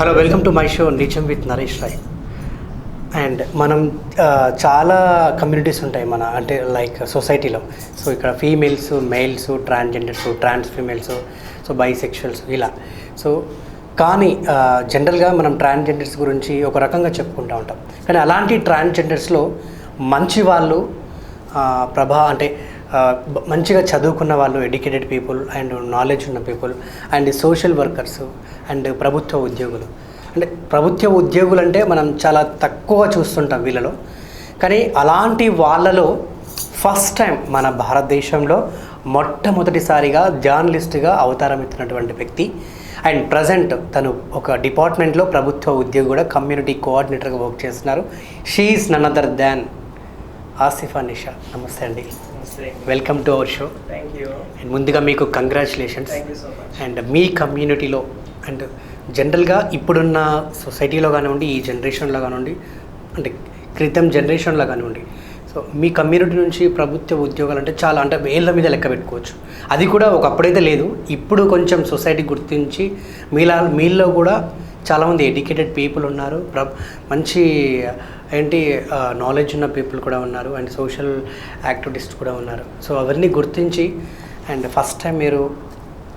Hello, welcome to my show నిజం with Naresh Roy. And మనం చాలా కమ్యూనిటీస్ ఉంటాయి మన అంటే లైక్ సొసైటీలో. సో ఇక్కడ ఫీమేల్స్, మేల్స్, ట్రాన్స్జెండర్స్, ట్రాన్స్ ఫీమేల్స్, సో బైసెక్షువల్స్ ఇలా. సో కానీ జనరల్గా మనం ట్రాన్స్జెండర్స్ గురించి ఒక రకంగా చెప్పుకుంటూ ఉంటాం. కానీ అలాంటి ట్రాన్స్జెండర్స్లో మంచి వాళ్ళు అంటే మంచిగా చదువుకున్న వాళ్ళు, ఎడ్యుకేటెడ్ పీపుల్ అండ్ నాలెడ్జ్ ఉన్న people and social workers and ప్రభుత్వ ఉద్యోగులు. అంటే ప్రభుత్వ ఉద్యోగులు అంటే మనం చాలా తక్కువ చూస్తుంటాం వీళ్ళలో. కానీ అలాంటి వాళ్ళలో ఫస్ట్ టైం మన భారతదేశంలో మొట్టమొదటిసారిగా జర్నలిస్ట్గా అవతారం ఎత్తినటువంటి వ్యక్తి అండ్ ప్రజెంట్ తను ఒక డిపార్ట్మెంట్లో ప్రభుత్వ ఉద్యోగి కూడా కమ్యూనిటీ కోఆర్డినేటర్గా వర్క్ చేస్తున్నారు. She is none other than Asifa Nisha. నమస్తే అండి, welcome to our show. Thank you. And ముందుగా మీకు congratulations. Thank you so much. And మీ కమ్యూనిటీలో అండ్ జనరల్గా ఇప్పుడున్న సొసైటీలో కానివ్వండి, ఈ జనరేషన్లో కానివ్వండి, అంటే క్రితం జనరేషన్లో కానివ్వండి, సో మీ కమ్యూనిటీ నుంచి ప్రభుత్వ ఉద్యోగాలు అంటే చాలా అంటే వేళ్ళ మీద లెక్క పెట్టుకోవచ్చు. అది కూడా ఒకప్పుడైతే లేదు, ఇప్పుడు కొంచెం సొసైటీ గుర్తించి మీలో కూడా చాలామంది ఎడ్యుకేటెడ్ పీపుల్ ఉన్నారు, మంచి నాలెడ్జ్ ఉన్న పీపుల్ కూడా ఉన్నారు అండ్ సోషల్ యాక్టివిస్ట్ కూడా ఉన్నారు. సో అవన్నీ గుర్తించి అండ్ ఫస్ట్ టైం మీరు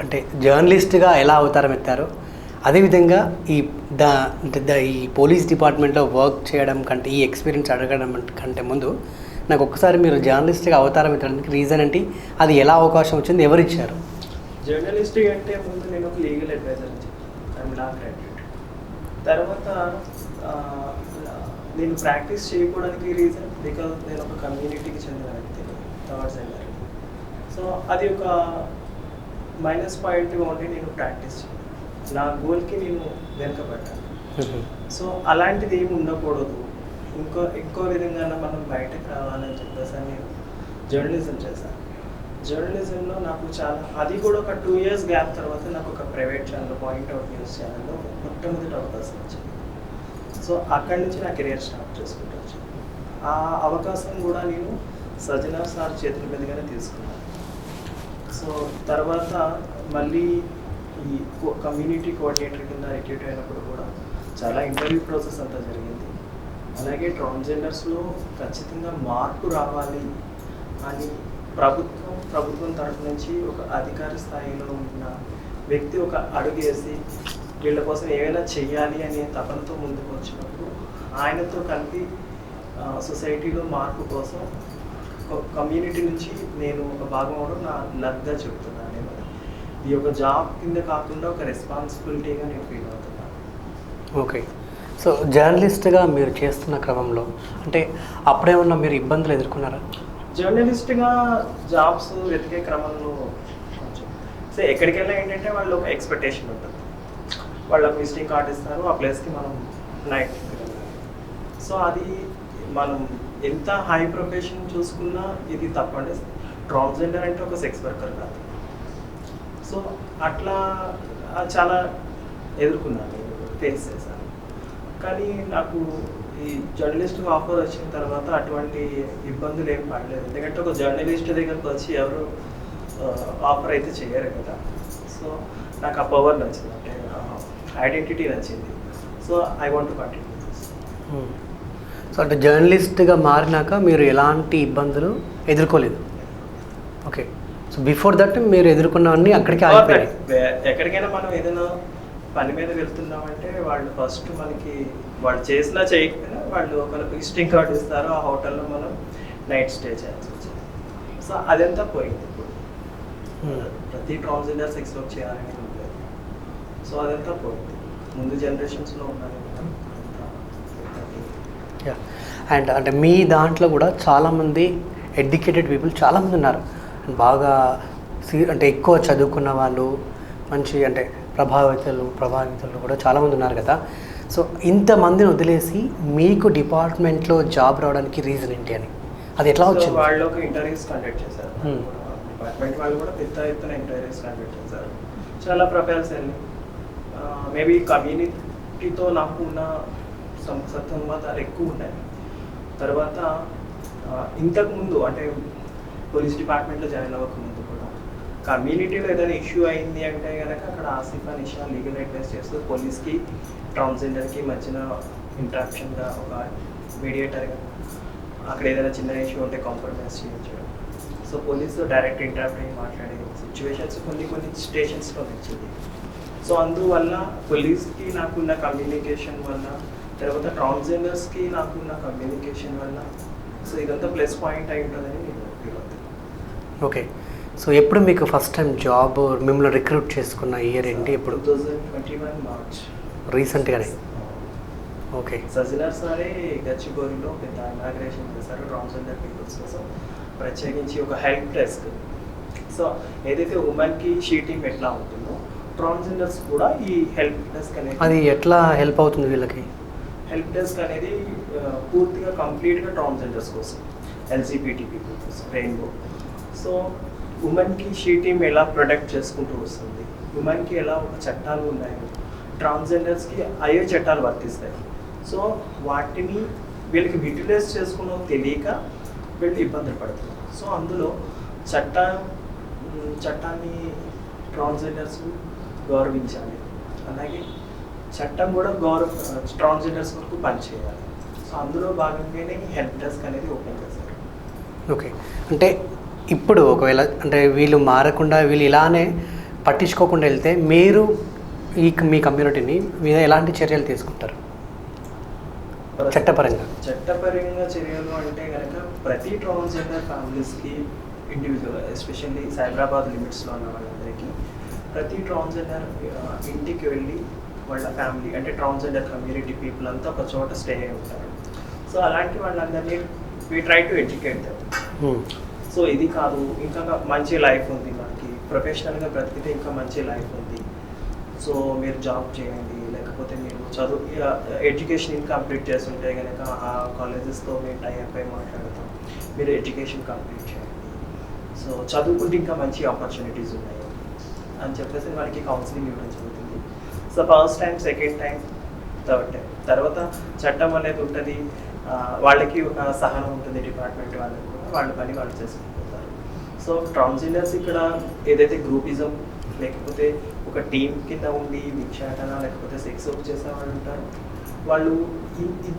అంటే జర్నలిస్ట్గా ఎలా అవతారం ఎత్తారో, అదేవిధంగా ఈ పోలీస్ డిపార్ట్మెంట్లో వర్క్ చేయడం కంటే, ఈ ఎక్స్పీరియన్స్ అడగడం కంటే ముందు నాకు ఒక్కసారి మీరు జర్నలిస్ట్గా అవతారం ఎత్తడానికి రీజన్ ఏంటి, అది ఎలా అవకాశం వచ్చింది, ఎవరిచ్చారు? జర్నలిస్ట్ అంటే ముందు నేను ఒక లీగల్ అడ్వైజర్ అని చెప్పాను. I'm law graduate. తర్వాత నేను ప్రాక్టీస్ చేయకపోవడానికి రీజన్ బికాజ్ నేను ఒక కమ్యూనిటీకి చెందిన వ్యక్తిని, థర్డ్ జెండర్. సో అది ఒక మైనస్ పాయింట్గా ఉండి నేను ప్రాక్టీస్ చేయను. నా గోల్కి నేను వెనుకబడ్డాను. సో అలాంటిది ఏమి ఉండకూడదు, ఇంకో విధంగా మనం బయటకు రావాలని చెప్పేసి నేను జర్నలిజం చేశాను. జర్నలిజంలో నాకు చాలా, అది కూడా ఒక 2 years గ్యాప్ తర్వాత నాకు ఒక ప్రైవేట్ ఛానల్, పాయింట్అవుట్ న్యూస్ ఛానల్లో మొట్టమొదటి అవకాశం వచ్చింది. సో అక్కడి నుంచి నా కెరియర్ స్టార్ట్ చేసుకుంటూ వచ్చాను. ఆ అవకాశం కూడా నేను సజనా సార్ చేతుల మీదుగానే తీసుకున్నాను. సో తర్వాత మళ్ళీ ఈ కమ్యూనిటీ కోఆర్డినేటర్ కింద రిక్రూట్ అయినప్పుడు కూడా చాలా ఇంటర్వ్యూ ప్రాసెస్ అంతా జరిగింది. అలాగే ట్రాన్స్జెండర్స్లో ఖచ్చితంగా మార్పు రావాలి అని ప్రభుత్వం తరఫు నుంచి ఒక అధికార స్థాయిలో ఉన్న వ్యక్తి ఒక అడుగేసి వీళ్ళ కోసం ఏమైనా చెయ్యాలి అనే తపనతో ముందుకు వచ్చినప్పుడు ఆయనతో కలిపి సొసైటీలో మార్పు కోసం కమ్యూనిటీ నుంచి నేను ఒక భాగం అవడం నా లక్గా చెప్తున్నాను. నేను ఇది ఒక జాబ్ కింద కాకుండా ఒక రెస్పాన్సిబిలిటీగా నేను ఫీల్ అవుతున్నాను. ఓకే. సో జర్నలిస్ట్గా మీరు చేస్తున్న క్రమంలో అంటే అప్పుడేమన్నా మీరు ఇబ్బందులు ఎదుర్కొన్నారా? జర్నలిస్ట్గా జాబ్స్ వెతికే క్రమంలో కొంచెం సో ఎక్కడికి వెళ్ళా ఏంటంటే వాళ్ళు ఒక ఎక్స్పెక్టేషన్ ఉంటుంది, వాళ్ళకి విజిటింగ్ కార్డ్ ఇస్తారు, ఆ ప్లేస్కి మనం నైట్. సో అది మనం ఎంత హై ప్రొఫెషన్ చూసుకున్నా ఇది తప్పండి. ట్రాన్స్జెండర్ అంటే ఒక సెక్స్ వర్కర్ కాదు. సో అట్లా చాలా ఎదుర్కొన్నాను, ఫేస్ చేశాను. కానీ నాకు ఈ జర్నలిస్ట్ ఆఫర్ వచ్చిన తర్వాత అటువంటి ఇబ్బందులు ఏం పడలేదు. ఎందుకంటే ఒక జర్నలిస్ట్ దగ్గరకు వచ్చి ఎవరు ఆఫర్ అయితే చేయరు కదా. సో నాకు ఆ పవర్ నచ్చింది, అంటే ఐడెంటిటీ నచ్చింది. So I want to continue this. So అంటే జర్నలిస్ట్గా మారినాక మీరు ఎలాంటి ఇబ్బందులు ఎదుర్కోలేదు? ఓకే. సో బిఫోర్ దట్ మీరు ఎదుర్కొన్నవన్నీ అక్కడికి ఆగిపోయాయి. ఎక్కడికైనా మనం ఏదైనా పని మీద వెళ్తున్నామంటే వాళ్ళు ఫస్ట్ మనకి వాళ్ళు చేసినా చేయకపోయినా వాళ్ళు ఒక విజిటింగ్ కార్డ్ ఇస్తారు, ఆ హోటల్లో మనం నైట్ స్టే చేయాల్సి వచ్చింది. సో అదంతా పోయింది. ఇప్పుడు ప్రతి ట్రాన్స్జెండర్ సెక్స్ వర్క్ చేయాలని ఉండలేదు. సో అదంతా పోయింది. ముందు జనరేషన్స్లో ఉన్నది. అండ్ అంటే మీ దాంట్లో కూడా చాలామంది ఎడ్యుకేటెడ్ పీపుల్ చాలామంది ఉన్నారు, బాగా అంటే ఎక్కువ చదువుకున్న వాళ్ళు, మంచి అంటే ప్రభావితులు కూడా చాలామంది ఉన్నారు కదా. సో ఇంతమందిని వదిలేసి మీకు డిపార్ట్మెంట్లో జాబ్ రావడానికి రీజన్ ఏంటి అని, అది ఎట్లా వచ్చింది? వాళ్ళు ఒక ఇంటర్వ్యూస్ కండక్ట్ చేశారు. డిపార్ట్మెంట్ వాళ్ళు కూడా పెద్ద ఎత్తున ఇంటర్వ్యూస్ కండక్ట్ చేశారు. చాలా ప్రొఫైల్స్ వెళ్ళి మేబీ కమ్యూనిటీతో నాకు ఉన్న సంబంధాలు ఎక్కువ ఉన్నాయి. తర్వాత ఇంతకుముందు అంటే పోలీస్ డిపార్ట్మెంట్లో జాయిన్ అవ్వకముందు కూడా కమ్యూనిటీలో ఏదైనా ఇష్యూ అయింది అంటే కనుక అక్కడ ఆసిఫ్ నిషా లీగల్ అడ్వైస్ చేస్తూ పోలీస్కి ట్రాన్స్జెండర్కి మధ్యన ఇంట్రాక్షన్గా ఒక మీడియేటర్గా అక్కడ ఏదైనా చిన్న ఇష్యూ ఉంటే కాంప్రమైజ్ చేయించడం. సో పోలీసుతో డైరెక్ట్ ఇంటరాక్ట్ అయ్యి మాట్లాడే సిచ్యువేషన్స్ కొన్ని స్టేషన్స్లో వచ్చింది. సో అందువల్ల పోలీస్కి నాకున్న కమ్యూనికేషన్ వల్ల, తర్వాత ట్రాన్స్జెండర్స్కి నాకున్న కమ్యూనికేషన్ వల్ల, సో ఇదంతా ప్లస్ పాయింట్ అయి ఉంటుందని నేను ఫీల్ అవుతాను. ఓకే. సో ఎప్పుడు మీకు ఫస్ట్ టైం జాబ్ మిమ్మల్ని రిక్రూట్ చేసుకున్న ఇయర్ ఏంటి? ఎప్పుడు? 2021 మార్చ్. రీసెంట్గానే. ఓకే. సజిలార్ సారే గచ్చిబౌలిలో పెద్ద ఇనాగ్రేషన్ చేశారు ట్రాన్స్జెండర్ పీపుల్స్ కోసం, ప్రత్యేకించి ఒక హెల్ప్ డెస్క్. సో ఏదైతే ఉమెన్కి షీ టీమ్ ఎట్లా ఉంటుందో ట్రాన్స్జెండర్స్ కూడా ఈ హెల్ప్ డెస్క్ అనేది, అది ఎట్లా హెల్ప్ అవుతుంది వీళ్ళకి? హెల్ప్ డెస్క్ అనేది పూర్తిగా కంప్లీట్గా ట్రాన్స్జెండర్స్ కోసం, ఎల్జీబీటీ పీపుల్ కోసం, రెయిన్బో. సో ఉమెన్కి షీ టీమ్ ఎలా ప్రొటెక్ట్ చేసుకుంటూ వస్తుంది, ఉమెన్కి ఎలా ఒక చట్టాలు ఉన్నాయి, ట్రాన్స్జెండర్స్కి అయ్యే చట్టాలు వర్తిస్తాయి. సో వాటిని వీళ్ళకి యూటిలైజ్ చేసుకున్న తెలియక వీళ్ళు ఇబ్బందులు పడుతున్నారు. సో అందులో చట్టాన్ని ట్రాన్స్జెండర్స్ గౌరవించాలి, అలాగే చట్టం కూడా ట్రాన్స్జెండర్స్ వరకు పనిచేయాలి. సో అందులో భాగంగానే హెల్ప్ డెస్క్ అనేది ఓపెన్ చేశారు. ఓకే. అంటే ఇప్పుడు ఒకవేళ అంటే వీళ్ళు మారకుండా వీళ్ళు ఇలానే పట్టించుకోకుండా వెళ్తే మీరు మీ కమ్యూనిటీని మీద ఎలాంటి చర్యలు తీసుకుంటారు చట్టపరంగా? చట్టపరంగా చర్యలు అంటే కనుక ప్రతి ట్రాన్స్జెండర్ ఫ్యామిలీస్కి ఇండివిజువల్, ఎస్పెషల్లీ సైబరాబాద్ లిమిట్స్లో ఉన్న వాళ్ళందరికీ ప్రతి ట్రాన్స్జెండర్ ఇంటికి వెళ్ళి వాళ్ళ ఫ్యామిలీ అంటే ట్రాన్స్జెండర్ కమ్యూనిటీ పీపుల్ అంతా ఒక చోట స్టే అయి ఉంటారు. సో అలాంటి వాళ్ళందరినీ we try to educate them. So ఇది కాదు, ఇంకా మంచి లైఫ్ ఉంది, మనకి ప్రొఫెషనల్గా బ్రతికితే ఇంకా మంచి లైఫ్ ఉంది. సో మీరు జాబ్ చేయండి, లేకపోతే మీరు చదువు ఎడ్యుకేషన్ ఇన్కంప్లీట్ చేస్తుంటే కనుక ఆ కాలేజెస్తో మేము టైఅప్ అయి మాట్లాడతాం, మీరు ఎడ్యుకేషన్ కంప్లీట్ చేయండి, సో చదువుకుంటే ఇంకా మంచి ఆపర్చునిటీస్ ఉన్నాయి అని చెప్పేసి వాళ్ళకి కౌన్సిలింగ్ ఇవ్వడం జరుగుతుంది. So first time, second time, third time తర్వాత చట్టం అనేది ఉంటుంది, వాళ్ళకి ఒక సహనం ఉంటుంది డిపార్ట్మెంట్ వాళ్ళకి కూడా, వాళ్ళ పని వాళ్ళు చేసుకుంటారు. సో ట్రాన్స్జెండర్స్ ఇక్కడ ఏదైతే గ్రూపిజం లేకపోతే ఒక టీం కింద ఉండి భిక్షాటన లేకపోతే సెక్స్ వర్క్ చేసే వాళ్ళు ఉంటారు, వాళ్ళు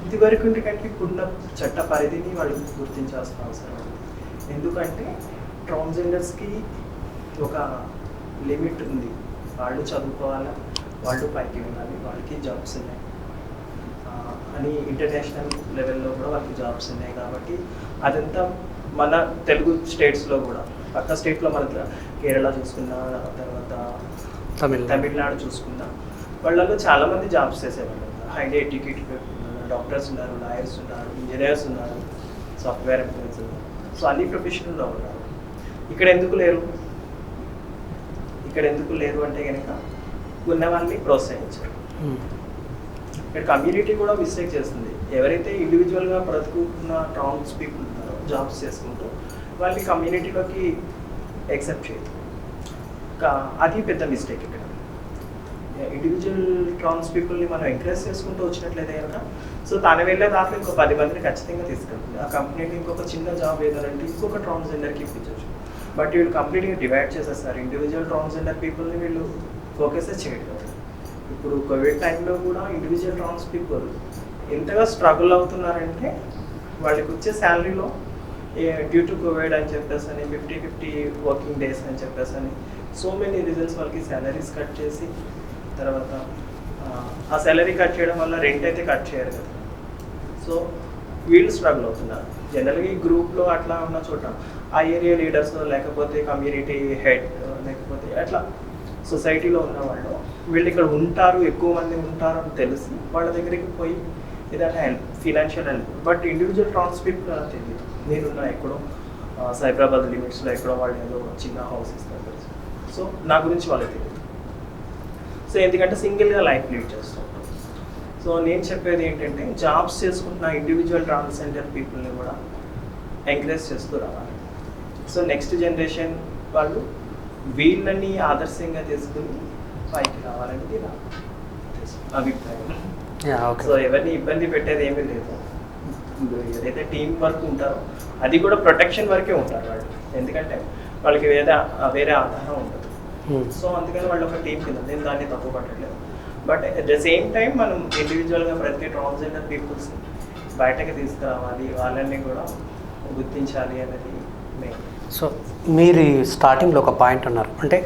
ఇదివరకు కంటే ఇప్పుడున్న చట్ట పరిధిని వాళ్ళు గుర్తించాల్సిన అవసరం ఉంది. ఎందుకంటే ట్రాన్స్జెండర్స్కి ఒక లిమిట్ ఉంది, వాళ్ళు చదువుకోవాలా, వాళ్ళు పైకి వెళ్ళాలి, వాళ్ళకి జాబ్స్ ఉన్నాయి అని ఇంటర్నేషనల్ లెవెల్లో కూడా వాళ్ళకి జాబ్స్ ఉన్నాయి. కాబట్టి అదంతా మన తెలుగు స్టేట్స్లో కూడా, పక్క స్టేట్లో మన కేరళ చూసుకున్నా, తర్వాత తమిళనాడు చూసుకున్నా, వాళ్ళలో చాలామంది జాబ్స్ చేసేవాళ్ళు, హైలీ ఎడ్యుకేటెడ్ ఉన్నారు, డాక్టర్స్ ఉన్నారు, లాయర్స్ ఉన్నారు, ఇంజనీర్స్ ఉన్నారు, సాఫ్ట్వేర్ ఎంప్లాయీస్ ఉన్నారు. సో అన్ని ప్రొఫెషనల్లో ఉన్నారు. ఇక్కడ ఎందుకు లేరు అంటే కనుక ఉన్న వాళ్ళని ప్రోత్సహించారు. ఇక్కడ కమ్యూనిటీ కూడా మిస్టేక్ చేస్తుంది. ఎవరైతే ఇండివిజువల్గా బ్రతుకున్న ట్రాన్స్ పీపుల్ ఉన్నారో జాబ్స్ చేసుకుంటూ వాళ్ళని కమ్యూనిటీలోకి యాక్సెప్ట్ చేయదు, అది పెద్ద మిస్టేక్. ఇక్కడ ఇండివిజువల్ ట్రాన్స్ పీపుల్ని మనం ఎంకరేజ్ చేసుకుంటూ వచ్చినట్లయితే కనుక సో తన వెళ్ళే దాకా ఇంకో 10 మందిని ఖచ్చితంగా తీసుకెళ్తుంది. ఆ కంపెనీకి ఇంకొక చిన్న జాబ్ ఏదంటే ఇంకొక ట్రాన్స్జెండర్కి ఇప్పించవచ్చు. బట్ వీళ్ళు కంప్లీట్గా డివైడ్ చేసేస్తారు. ఇండివిజువల్ ట్రాన్స్జెండర్ పీపుల్ని వీళ్ళు ఫోకసే చేయట్లేదు. ఇప్పుడు కోవిడ్ టైంలో కూడా ఇండివిజువల్ ట్రాన్స్ పీపుల్ ఎంతగా స్ట్రగుల్ అవుతున్నారంటే వాళ్ళకి వచ్చే శాలరీలో డ్యూ టు కోవిడ్ అని చెప్పేసి అని 50-50 వర్కింగ్ డేస్ అని చెప్పేసి అని సో మెనీ రీజన్స్ వాళ్ళకి శాలరీస్ కట్ చేసి, తర్వాత ఆ శాలరీ కట్ చేయడం వల్ల రెంట్ అయితే కట్ చేయరు కదా. సో వీళ్ళు స్ట్రగుల్ అవుతున్నారు. జనరల్గా ఈ గ్రూప్లో అట్లా ఉన్న చోట ఆ ఏరియా లీడర్స్ లేకపోతే కమ్యూనిటీ హెడ్ లేకపోతే అట్లా సొసైటీలో ఉన్న వాళ్ళు వీళ్ళు ఇక్కడ ఉంటారు, ఎక్కువ మంది ఉంటారు అని తెలిసి వాళ్ళ దగ్గరికి పోయి ఏదైనా help, financial help. But individual trans people అలా తెలియదు. నేనున్నా ఎక్కడో సైబరాబాద్ లిమిట్స్లో ఎక్కడో వాళ్ళు ఏదో చిన్న హౌస్ ఇస్తారు. సో నా గురించి వాళ్ళకి తెలియదు. సో ఎందుకంటే సింగిల్గా లైఫ్ లీడ్ చేస్తాం. సో నేను చెప్పేది ఏంటంటే జాబ్స్ చేసుకుంటున్న ఇండివిజువల్ ట్రాన్స్జెండర్ పీపుల్ని కూడా ఎంకరేజ్ చేస్తూ రావాలి. సో నెక్స్ట్ జనరేషన్ వాళ్ళు వీళ్ళని ఆదర్శంగా తీసుకుని పైకి రావాలనేది నా అభిప్రాయం. సో ఎవరిని ఇబ్బంది పెట్టేది ఏమీ లేదు. ఏదైతే టీం వర్క్ ఉంటారో అది కూడా ప్రొటెక్షన్ వరకే ఉంటారు వాళ్ళు. ఎందుకంటే వాళ్ళకి వేరే ఆధారం ఉండదు. సో అందుకని వాళ్ళు ఒక టీం కింద, నేను దాన్ని తప్పు పట్టట్లేదు. But at the same time మనం ఇండివిజువల్గా ప్రతి ట్రాన్స్జెండర్ పీపుల్స్ బయటకి తీసుకురావాలి, వాళ్ళని కూడా గుర్తించాలి అనేది మెయిన్. సో మీరు స్టార్టింగ్లో ఒక పాయింట్ అన్నారు, అంటే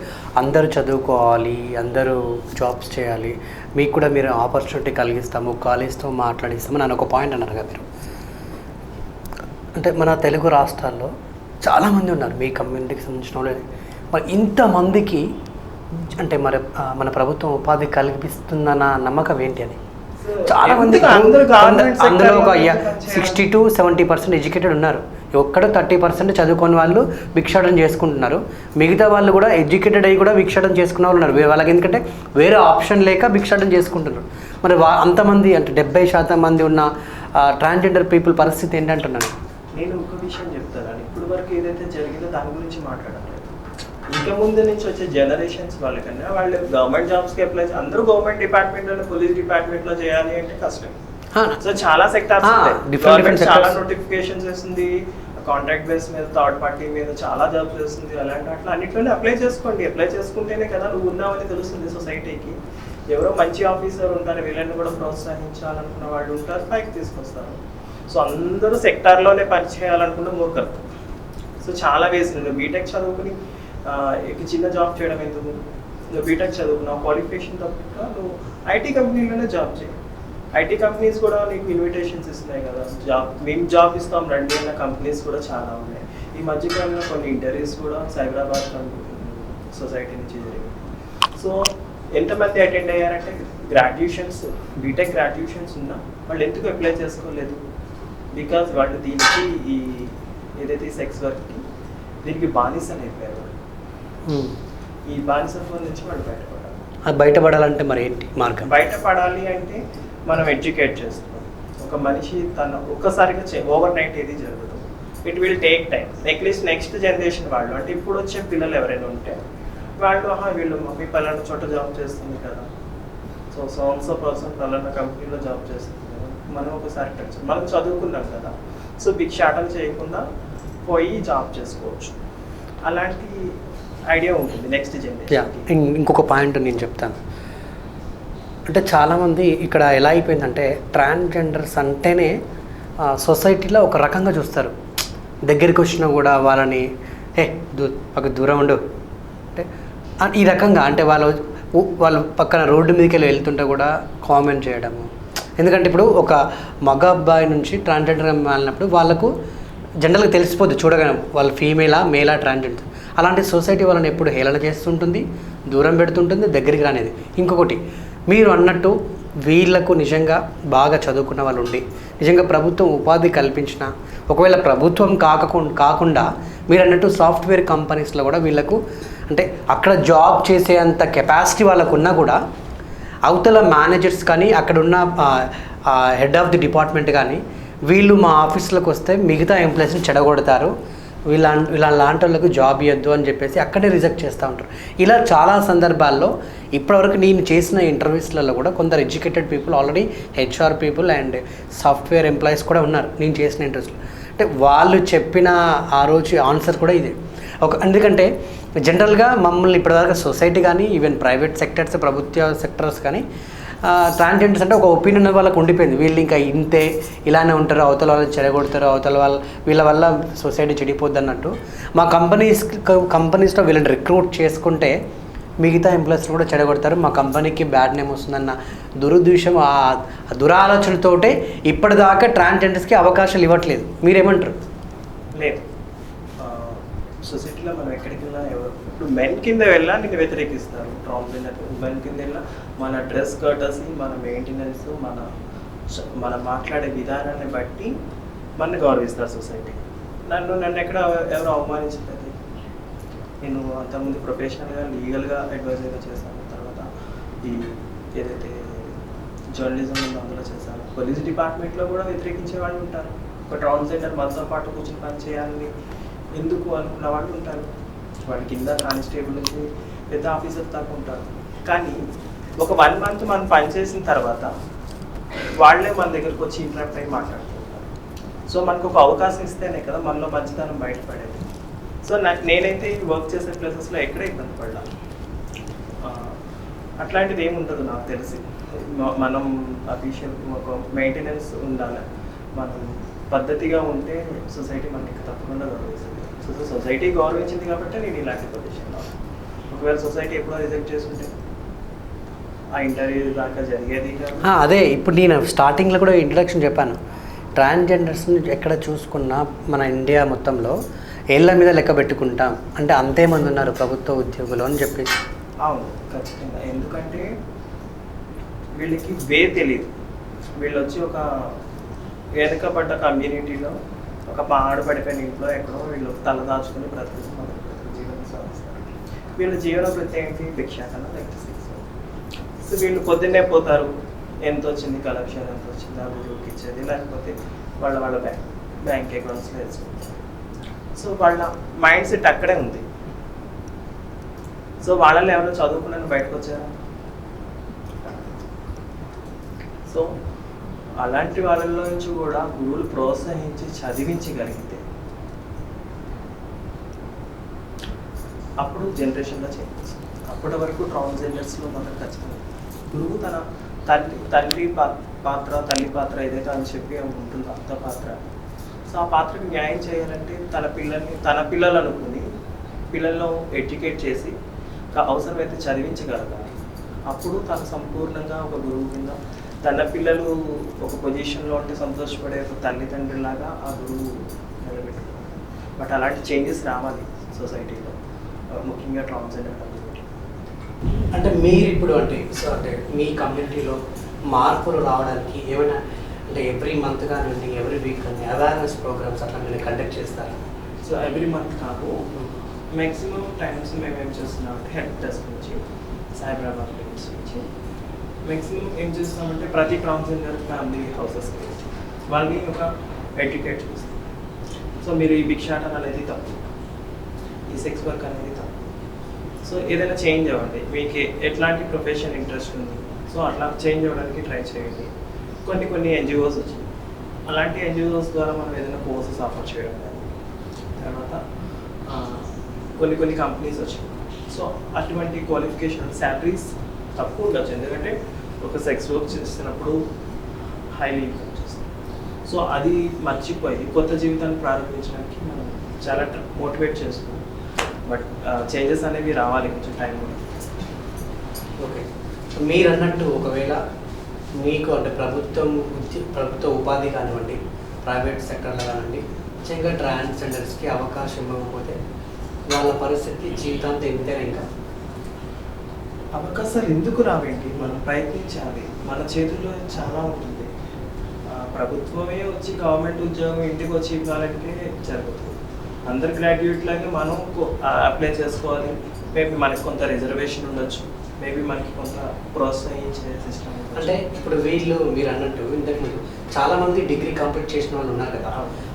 అందరూ చదువుకోవాలి, అందరూ జాబ్స్ చేయాలి, మీకు కూడా మీరు ఆపర్చునిటీ కలిగిస్తాము, కాలేజ్తో మాట్లాడిస్తాము అని ఒక పాయింట్ అన్నారు కదా మీరు. అంటే మన తెలుగు రాష్ట్రాల్లో చాలామంది ఉన్నారు మీ కమ్యూనిటీకి సంబంధించిన వాళ్ళు. మరి ఇంతమందికి అంటే మన ప్రభుత్వం ఉపాధి కల్పిస్తుందన్న నమ్మకం ఏంటి అని? చాలా మంది అందులో ఒక 60 to 70% ఎడ్యుకేటెడ్ ఉన్నారు, ఒక్కడ 30% చదువుకొని వాళ్ళు భిక్షాటన చేసుకుంటున్నారు. మిగతా వాళ్ళు కూడా ఎడ్యుకేటెడ్ అయ్యి కూడా భిక్షాటన చేసుకున్న వాళ్ళు ఉన్నారు. వాళ్ళకి ఎందుకంటే వేరే ఆప్షన్ లేక భిక్షాటన చేసుకుంటున్నారు. మరి అంతమంది అంటే 70% మంది ఉన్న ట్రాన్స్జెండర్ పీపుల్ పరిస్థితి ఏంటంటున్నాను నేను. ఒక విషయం చెప్తాను, ఇప్పుడు వరకు ఏదైతే జరిగిందో దాని గురించి మాట్లాడట్లేదు. ఇంకా ముందు నుంచి వచ్చే జనరేషన్స్ వాళ్ళకన్నా వాళ్ళు గవర్నమెంట్ జాబ్స్కి అప్లై, అందరూ గవర్నమెంట్ డిపార్ట్మెంట్లో, పోలీస్ డిపార్ట్మెంట్లో చేయాలి అంటే కష్టం. సో చాలా సెక్టార్స్ చాలా నోటిఫికేషన్స్ వస్తుంది, కాంట్రాక్ట్ బేస్ మీద, థర్డ్ పార్టీ మీద చాలా జాబ్స్ వస్తుంది. అలాంటి అట్లా అన్నింటిలోనే అప్లై చేసుకోండి. అప్లై చేసుకుంటేనే కదా నువ్వు ఉన్నావని తెలుస్తుంది సొసైటీకి. ఎవరో మంచి ఆఫీసర్ ఉంటారు, వీళ్ళని కూడా ప్రోత్సహించాలనుకున్న వాళ్ళు ఉంటారు, పైకి తీసుకొస్తారు. సో అందరూ సెక్టార్లోనే పనిచేయాలనుకున్న మూర్ఖత్వం. సో చాలా వేసి నువ్వు బీటెక్ చదువుకుని చిన్న జాబ్ చేయడం ఎందుకు? నువ్వు బీటెక్ చదువుకున్నావు, క్వాలిఫికేషన్ తప్ప నువ్వు ఐటీ కంపెనీలోనే జాబ్ చేయి. ఐటీ కంపెనీస్ కూడా నీకు ఇన్విటేషన్స్ ఇస్తున్నాయి కదా, మేము జాబ్ ఇస్తాం రండి అన్న కంపెనీస్ కూడా చాలా ఉన్నాయి. ఈ మధ్యకాలంలో కొన్ని ఇంటర్వ్యూస్ కూడా సైబరాబాద్ సొసైటీ నుంచి జరిగింది. సో ఎంతమంది అటెండ్ అయ్యారంటే గ్రాడ్యుయేషన్స్, బీటెక్ గ్రాడ్యుయేషన్స్ ఉన్నా వాళ్ళు ఎందుకు అప్లై చేసుకోలేదు? బికాజ్ వాళ్ళు దీనికి ఈ ఏదైతే సెక్స్ వర్క్కి దీనికి బానిసలు అయిపోయారు. ఈ బానిసత్వం నుంచి వాళ్ళు బయటపడాలి. అది బయటపడాలంటే మరి ఏంటి మార్గం? బయటపడాలి అంటే మనం ఎడ్యుకేట్ చేస్తున్నాం. ఒక మనిషి తన ఒక్కసారిగా ఓవర్ నైట్ ఏది జరగదు. It will take time. At least next generation వాళ్ళు, అంటే ఇప్పుడు వచ్చే పిల్లలు ఎవరైనా ఉంటే వాళ్ళు వీళ్ళు మమ్మీ పలానా చోట జాబ్ చేస్తుంది కదా, సో పర్సన్ పలానా కంపెనీలో జాబ్ చేస్తుంది కదా, మనం ఒకసారి మనం చదువుకున్నాం కదా, సో భిక్షాటన చేయకుండా పోయి జాబ్ చేసుకోవచ్చు. అలాంటి ఐడియా ఉంటుంది నెక్స్ట్ జనరేషన్. ఇంకొక పాయింట్ నేను చెప్తాను. అంటే చాలామంది ఇక్కడ ఎలా అయిపోయిందంటే ట్రాన్స్జెండర్స్ అంటేనే సొసైటీలో ఒక రకంగా చూస్తారు. దగ్గరికి వచ్చినా కూడా వాళ్ళని పక్క దూరం ఉండు అంటే ఈ రకంగా, అంటే వాళ్ళు పక్కన రోడ్డు మీదకి వెళ్ళి వెళ్తుంటే కూడా కామెంట్ చేయడము. ఎందుకంటే ఇప్పుడు ఒక మగ అబ్బాయి నుంచి ట్రాన్స్జెండర్గా మారినప్పుడు వాళ్ళకు జనరల్గా తెలిసిపోద్ది చూడగానే వాళ్ళు ఫీమేలా మేలా ట్రాన్స్జెండర్. అలాంటి సొసైటీ వాళ్ళని ఎప్పుడు హేళన చేస్తుంటుంది, దూరం పెడుతుంటుంది, దగ్గరికి రానేది. ఇంకొకటి మీరు అన్నట్టు వీళ్ళకు నిజంగా బాగా చదువుకున్న వాళ్ళు ఉండి నిజంగా ప్రభుత్వం ఉపాధి కల్పించిన, ఒకవేళ ప్రభుత్వం కాకుండా మీరు అన్నట్టు సాఫ్ట్వేర్ కంపెనీస్లో కూడా వీళ్ళకు అంటే అక్కడ జాబ్ చేసే అంత కెపాసిటీ వాళ్ళకు ఉన్నా కూడా అవతల మేనేజర్స్ కానీ అక్కడ ఉన్న హెడ్ ఆఫ్ ది డిపార్ట్మెంట్ కానీ వీళ్ళు మా ఆఫీసులకు వస్తే మిగతా ఎంప్లాయీస్ని చెడగొడతారు, వీళ్ళ లాంటి వాళ్ళకు జాబ్ ఇవ్వద్దు అని చెప్పేసి అక్కడే రిజెక్ట్ చేస్తూ ఉంటారు. ఇలా చాలా సందర్భాల్లో ఇప్పటివరకు నేను చేసిన ఇంటర్వ్యూస్లలో కూడా కొందరు educated people, already HR people and software employees కూడా ఉన్నారు నేను చేసిన ఇంటర్వ్యూస్లో. అంటే వాళ్ళు చెప్పిన ఆ రోజు ఆన్సర్ కూడా ఇదే. ఎందుకంటే జనరల్గా మమ్మల్ని ఇప్పటివరకు సొసైటీ కానీ ఈవెన్ ప్రైవేట్ సెక్టర్స్, ప్రభుత్వ సెక్టర్స్ కానీ ట్రాన్స్జెండర్స్ అంటే ఒక ఒపీనియన్ వాళ్ళకు ఉండిపోయింది. వీళ్ళు ఇంకా ఇంతే, ఇలానే ఉంటారు, అవతల వాళ్ళని చెడగొడతారు, వీళ్ళ వల్ల సొసైటీ చెడిపోద్ది అన్నట్టు. మా కంపెనీస్లో వీళ్ళని రిక్రూట్ చేసుకుంటే మిగతా ఎంప్లాయీస్ కూడా చెడగొడతారు, మా కంపెనీకి బ్యాడ్ నేమ్ వస్తుందన్న దురుద్దేశం, ఆ దురాలోచనతోటే ఇప్పటిదాకా ట్రాన్స్జెండర్స్కి అవకాశాలు ఇవ్వట్లేదు. మీరేమంటారు? లేదు, సొసైటీలో మనం ఎక్కడికి వెళ్ళినా ఇప్పుడు మెన్ కింద వెళ్ళా నేను వ్యతిరేకిస్తారు. ట్రాన్స్జెండర్ మెన్ కింద వెళ్ళా మన డ్రెస్ కర్టసీ, మన మెయింటెనెన్స్, మన మాట్లాడే విధానాన్ని బట్టి మన గౌరవిస్తారు సొసైటీ. నన్ను ఎక్కడ ఎవరు అవమానించలేదు. నేను అంతకుముందు ప్రొఫెషనల్గా లీగల్గా అడ్వైజర్గా చేశాను, తర్వాత ఈ ఏదైతే జర్నలిజం ఉందో అందులో చేశాను. పోలీస్ డిపార్ట్మెంట్లో కూడా వ్యతిరేకించే వాళ్ళు ఉంటారు. ఒక ట్రాన్స్జెండర్ మనతో పాటు కూర్చొని పని చేయాలని ఎందుకు అనుకున్న వాళ్ళు ఉంటారు. వాళ్ళ కింద కానిస్టేబుల్ నుంచి పెద్ద ఆఫీసర్ దాకా ఉంటారు. కానీ ఒక 1 month మనం పనిచేసిన తర్వాత వాళ్ళే మన దగ్గరకు వచ్చి ఇంటరాక్ట్ అయ్యి మాట్లాడుతుంటారు. సో మనకు ఒక అవకాశం ఇస్తేనే కదా మనలో మంచితనం బయటపడేది. సో నేనైతే ఈ వర్క్ చేసే ప్లేసెస్లో ఎక్కడ ఇబ్బంది పడ్డా. అట్లాంటిది ఏముంటుంది నాకు తెలిసి. మనం అఫీషియల్ ఒక మెయింటెనెన్స్ ఉండాలి, మనం పద్ధతిగా ఉంటే సొసైటీ మనకి తప్పకుండా గౌరవిస్తుంది. సో సొసైటీ గౌరవించింది కాబట్టి నేను ఇలాంటి పొజిషన్లో. ఒకవేళ సొసైటీ ఎప్పుడో రిజెక్ట్ చేస్తుంటే ఆ ఇంటర్వ్యూ దాకా జరిగేది కాదు. అదే ఇప్పుడు నేను స్టార్టింగ్లో కూడా ఇంట్రడక్షన్ చెప్పాను, ట్రాన్స్జెండర్స్ని ఎక్కడ చూసుకున్నా మన ఇండియా మొత్తంలో ఏళ్ళ మీద లెక్క పెట్టుకుంటాం అంటే అంతేమంది ఉన్నారు ప్రభుత్వ ఉద్యోగులు అని చెప్పి. అవును, ఖచ్చితంగా. ఎందుకంటే వీళ్ళకి తెలియదు. వీళ్ళు వచ్చి ఒక వెనుకబడ్డ కమ్యూనిటీలో ఒక పాడుపడిపోయిన ఇంట్లో ఎక్కడో వీళ్ళు తలదాచుకుని బ్రతుకు జీవనం సాగిస్తారు. వీళ్ళ జీవన వృత్తి ఏంటి? భిక్షాటన, లేకపోతే సెక్స్. సో వీళ్ళు పొద్దున్నే పోతారు, ఎంత వచ్చింది కలెక్షన్, ఎంత వచ్చింది ఆ గురువుకి ఇచ్చేది, లేకపోతే వాళ్ళ బ్యాంక్ అకౌంట్స్లో వేసుకుంటారు. సో వాళ్ళ మైండ్ సెట్ అక్కడే ఉంది. సో వాళ్ళని ఎవరో చదువుకున్నాను బయటకు వచ్చారా? సో అలాంటి వాళ్ళలో నుంచి కూడా గురువులు ప్రోత్సహించి చదివించగలిగితే అప్పుడు జనరేషన్లో చేంజ్. అప్పటి వరకు ట్రాన్స్జెండర్స్లో మాత్రం ఖచ్చితంగా గురువు తన తల్లి పాత్ర, తల్లి పాత్ర ఏదైతే అని చెప్పి ఉంటుందో అంత పాత్ర. సో ఆ పాత్రకి న్యాయం చేయాలంటే తన పిల్లలు అనుకుని పిల్లలను ఎడ్యుకేట్ చేసి అవసరమైతే చదివించగలగాలి. అప్పుడు తను సంపూర్ణంగా ఒక గురువు కింద తన పిల్లలు ఒక పొజిషన్లో ఉంటే సంతోషపడే ఒక తల్లిదండ్రులాగా ఆ గురువు నిలబెట్టుకోవాలి. బట్ అలాంటి చేంజెస్ రావాలి సొసైటీలో, ముఖ్యంగా ట్రాన్స్జెండర్ కమ్యూనిటీ. అంటే మీరు ఇప్పుడు అంటే మీ కమ్యూనిటీలో మార్పులు రావడానికి ఏమైనా అంటే ఎవ్రీ మంత్ కానివ్వండి, ఎవ్రీ వీక్ కానీ అవేర్నెస్ ప్రోగ్రామ్స్ అట్లా మీరు కండక్ట్ చేస్తారు? సో ఎవ్రీ మంత్ కాదు, మ్యాక్సిమం టైమ్స్ మేము ఏం చేస్తున్నాం అంటే హెల్ప్ డెస్క్ నుంచి, సైబరాబాద్ నుంచి మ్యాక్సిమం ఏం చేస్తామంటే ప్రతి ట్రాన్స్జెండర్ ఫ్యామిలీ హౌసెస్కి వాళ్ళని ఒక ఎడ్యుకేట్ చేస్తాం. సో మీరు ఈ భిక్షాటన అనేది తప్పు, ఈ సెక్స్ వర్క్ అనేది తప్పు. సో ఏదైనా చేంజ్ అవ్వండి, మీకు ఎట్లాంటి ప్రొఫెషన్ ఇంట్రెస్ట్ ఉంది, సో అట్లా చేంజ్ అవ్వడానికి ట్రై చేయండి. కొన్ని ఎన్జిఓస్ వచ్చాయి, అలాంటి ఎన్జిఓస్ ద్వారా మనం ఏదైనా కోర్సెస్ ఆఫర్ చేయడం కానీ, తర్వాత కొన్ని కంపెనీస్ వచ్చాయి. సో అటువంటి క్వాలిఫికేషన్ శాలరీస్ తక్కువ ఉండొచ్చు, ఎందుకంటే ఒక సెక్స్ వర్క్ చేస్తున్నప్పుడు హైలీ ఇన్కమ్ చేస్తాం. సో అది మర్చిపోయి కొత్త జీవితాన్ని ప్రారంభించడానికి మనం చాలా మోటివేట్ చేస్తున్నాం. బట్ చేంజెస్ అనేవి రావాలి, కొంచెం టైం కూడా. ఓకే, మీరు అన్నట్టు ఒకవేళ మీకు అంటే ప్రభుత్వ ఉపాధి కానివ్వండి, ప్రైవేట్ సెక్టర్లో కానివ్వండి, ముఖ్యంగా ట్రాన్స్జెండర్స్కి అవకాశం ఇవ్వకపోతే వాళ్ళ పరిస్థితి జీవితాంతం ఇంతేనా? ఇంకా అవకాశాలు ఎందుకు రావేంటి? మనం ప్రయత్నించాలి, మన చేతుల్లో చాలా ఉంటుంది. ప్రభుత్వమే వచ్చి గవర్నమెంట్ ఉద్యోగం ఇంటికి వచ్చి ఇవ్వాలంటే జరుగుతుంది. అందరు గ్రాడ్యుయేట్ లాగే మనం అప్లై చేసుకోవాలి. మేబీ మనకి కొంత రిజర్వేషన్ ఉండొచ్చు, మేబీ మనకి కొంత ప్రోత్సహించే సిస్టమ్. అంటే ఇప్పుడు మీరు అన్నట్టు ఇంతకు ముందు చాలా మంది డిగ్రీ కంప్లీట్ చేసిన వాళ్ళు ఉన్నారు కదా,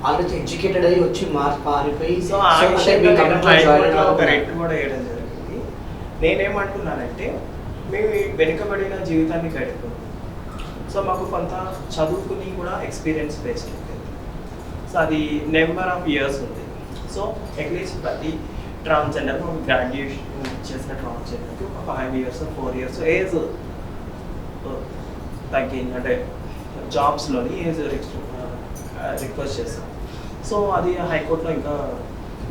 ఆల్రెడీ ఎడ్యుకేటెడ్ అయ్యి వచ్చి మారిపోయి సో ఒక రేట్ కూడా వేయడం జరిగింది. నేనేమంటున్నానంటే మేము వెనుకబడిన జీవితాన్ని గడుపుకున్నాం. సో మాకు కొంత చదువుకుని కూడా ఎక్స్పీరియన్స్ బేస్డ్ ఉంటుంది. సో అది నెంబర్ ఆఫ్ ఇయర్స్ ఉంది. సో అట్లీస్ట్ ప్రతి ట్రాన్స్జెండర్ గ్రాడ్యుయేషన్ చేసిన ట్రాన్స్జెండర్కి ఒక 5 years 4 years ఏజ్ తగ్గింది, అంటే జాబ్స్లోని ఏజ్ రిక్వెస్ట్ చేస్తాం. సో అది హైకోర్టులో ఇంకా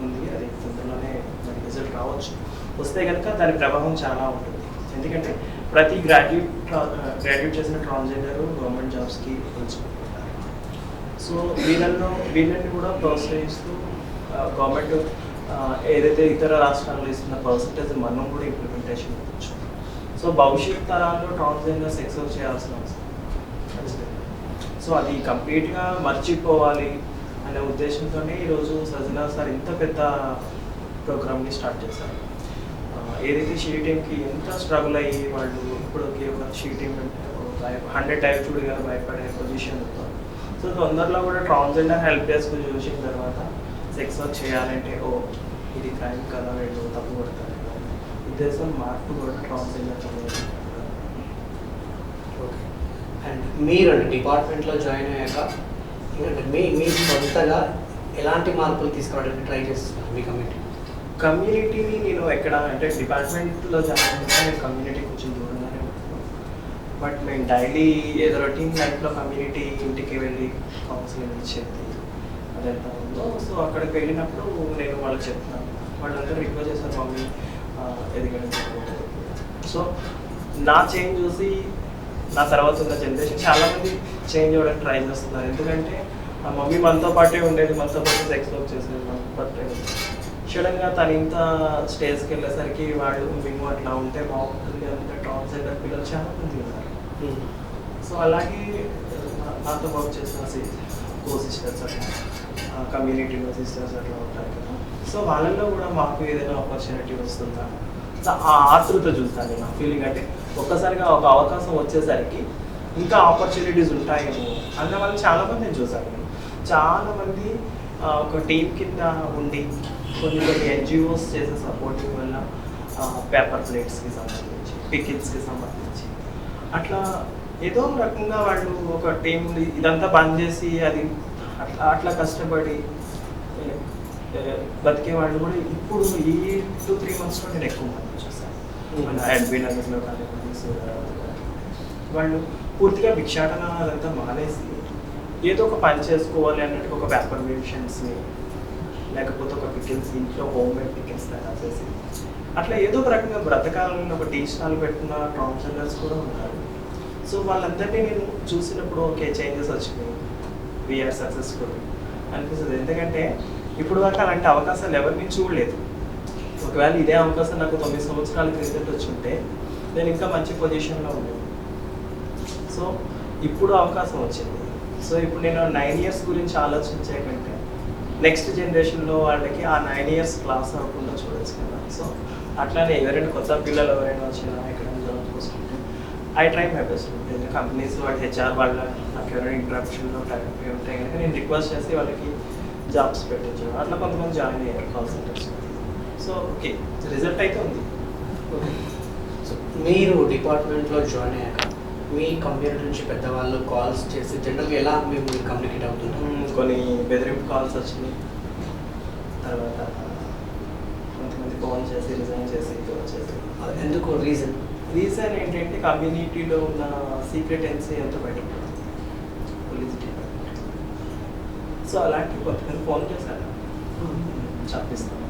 ఉంది, అది తొందరలోనే దాని రిజల్ట్ రావచ్చు. వస్తే కనుక దాని ప్రభావం చాలా ఉంటుంది. ఎందుకంటే ప్రతి గ్రాడ్యుయేట్ చేసిన ట్రాన్స్జెండర్ గవర్నమెంట్ జాబ్స్కి పిలుచుకుంటున్నారు. సో వీళ్ళని కూడా ప్రోత్సహిస్తూ గవర్నమెంట్ ఏదైతే ఇతర రాష్ట్రాల్లో ఇస్తున్న పర్సంటేజ్ మనం కూడా ఇంప్లిమెంటేషన్ ఇవ్వచ్చు. సో భవిష్యత్ తరాల్లో ట్రాన్స్జెండర్ సెక్స్ వర్క్ చేయాల్సిన అవసరం. సో అది కంప్లీట్గా మర్చిపోవాలి అనే ఉద్దేశంతోనే ఈరోజు సజనా సార్ ఇంత పెద్ద ప్రోగ్రామ్ని స్టార్ట్ చేశారు. ఏదైతే షీ టీమ్కి ఎంత స్ట్రగుల్ అయ్యి వాళ్ళు ఇప్పటికి ఒక షీ టీమ్ అంటే 100 టైప్ చూడగా భయపడే పొజిషన్ ఉంటుంది. సో తొందరలో కూడా ట్రాన్స్జెండర్ హెల్ప్ డెస్క్ చూసిన తర్వాత సెక్స్ వర్క్ చేయాలంటే ఇది క్రైమ్ కదా, వీళ్ళు తప్పు కొడతారు ఉద్దేశం మార్పు కూడా ట్రాన్స్జెండర్. ఓకే, అండ్ మీరు అంటే డిపార్ట్మెంట్లో జాయిన్ అయ్యాక మీరు సొంతగా ఎలాంటి మార్పులు తీసుకురావడానికి ట్రై చేస్తున్నారు మీ కమిటీ? కమ్యూనిటీని నేను ఎక్కడ అంటే డిపార్ట్మెంట్లో జాయిన్ అయినా నేను కమ్యూనిటీ కొంచెం దూరంగానే ఉంటాను. బట్ మేము డైలీ ఏదో రొటీన్ లైఫ్లో కమ్యూనిటీ ఇంటికి వెళ్ళి కౌన్సిలింగ్ ఇచ్చేది అదంతా ఉందో. సో అక్కడికి వెళ్ళినప్పుడు నేను వాళ్ళకి చెప్తున్నాను, వాళ్ళందరూ రిక్వెస్ట్ చేశారు మమ్మీ ఎదిగడం. సో నా చేంజ్ చూసి నా తర్వాత ఉన్న జనరేషన్ చాలామంది చేంజ్ అవ్వడానికి ట్రై చేస్తున్నారు. ఎందుకంటే ఆ మమ్మీ మనతో పాటే ఉండేది, మనతో పాటు సెక్స్ వర్క్ చేసేది, మనతో పాటే సడన్గా తను ఇంత స్టేజ్కి వెళ్ళేసరికి వాళ్ళు మేము అట్లా ఉంటే బాగుంటుంది అంటే ట్రాన్స్జెండర్ పిల్లలు చాలామంది ఉన్నారు. సో అలాగే నాతో వర్క్ చేసిన కో సిస్టర్స్ అట్లా కమ్యూనిటీలో సిస్టర్స్ అట్లా ఉంటారు కదా. సో వాళ్ళల్లో కూడా మాకు ఏదైనా ఆపర్చునిటీ వస్తుందా, ఆ ఆతృత చూస్తాను నేను. ఫీలింగ్ అంటే ఒక్కసారిగా ఒక అవకాశం వచ్చేసరికి ఇంకా ఆపర్చునిటీస్ ఉంటాయేమో అన్న వాళ్ళు చాలామంది నేను చూసాను. నేను చాలామంది ఒక టీం కింద ఉండి కొన్ని ఎన్జిఓస్ చేసే సపోర్టింగ్ వల్ల పేపర్ ప్లేట్స్కి సంబంధించి, పికిల్స్కి సంబంధించి అట్లా ఏదో రకంగా వాళ్ళు ఒక టీం ఇదంతా బంద్ చేసి అది అట్లా కష్టపడి బతికే వాళ్ళు కూడా ఇప్పుడు ఈ 2-3 monthsలో నేను ఎక్కువ మంది చూసాను. మన ఎడ్బీ నగర్లో కానివ్వండి, వాళ్ళు పూర్తిగా భిక్షాటన అదంతా మానేసి ఏదో ఒక పని చేసుకోవాలి అన్నట్టు ఒక పేపర్ మ్యూజిషియన్స్ని లేకపోతే ఒక పికిల్స్ ఇంట్లో హోమ్ మేడ్ పికిల్స్ తయారు చేసి అట్లా ఏదో ఒక రకంగా బ్రతకాలని ఒక టీ స్టాల్ పెట్టిన ట్రాన్స్జెండర్స్ కూడా ఉన్నారు. సో వాళ్ళందరినీ నేను చూసినప్పుడు ఓకే చేంజెస్ వచ్చినాయి, వీఆర్ సక్సెస్ఫుల్ అనిపిస్తుంది. ఎందుకంటే ఇప్పుడు వరకు అలాంటి అవకాశాలు ఎవరిని చూడలేదు. ఒకవేళ ఇదే అవకాశం నాకు 9 సంవత్సరాల క్రితం వచ్చి ఉంటే నేను ఇంకా మంచి పొజిషన్లో ఉండేది. సో ఇప్పుడు అవకాశం వచ్చింది. సో ఇప్పుడు నేను 9 years గురించి ఆలోచించే కంటే నెక్స్ట్ జనరేషన్లో వాళ్ళకి ఆ 9 years క్లాస్ అవ్వకుండా చూడొచ్చు కదా. సో అట్లానే ఎవరైనా కొత్త పిల్లలు ఎవరైనా వచ్చినా ఎక్కడైనా జాబ్ చూసుకుంటే I try my best. Companies వాళ్ళు హెచ్ఆర్ వాళ్ళ నాకు ఎవరైనా ఇంట్రడక్షన్లో టైం ఉంటాయి కనుక నేను రిక్వెస్ట్ చేసి వాళ్ళకి జాబ్స్ పెట్టించాను. అట్లా కొంతమంది జాయిన్ అయ్యారు call centres. So okay result అయితే ఉంది. సో మీరు డిపార్ట్మెంట్లో జాయిన్ అయ్యాక మీ కమ్యూనిటీ నుంచి పెద్దవాళ్ళు కాల్స్ చేసి జనరల్గా ఎలా మేము కమ్యూనికేట్ అవుతున్నాం? కొన్ని బెదిరింపు కాల్స్ వచ్చినాయి. తర్వాత కొంతమంది ఫోన్ చేసి రిజైన్ చేసి వచ్చేసి ఎందుకు రీజన్ ఏంటంటే కమ్యూనిటీలో ఉన్న సీక్రెట్ ఎన్సీ అంతా బయటపడుతుంది పోలీస్ డిపార్ట్మెంట్. సో అలాంటి కొంతమంది ఫోన్ చేశారు, చంపిస్తాను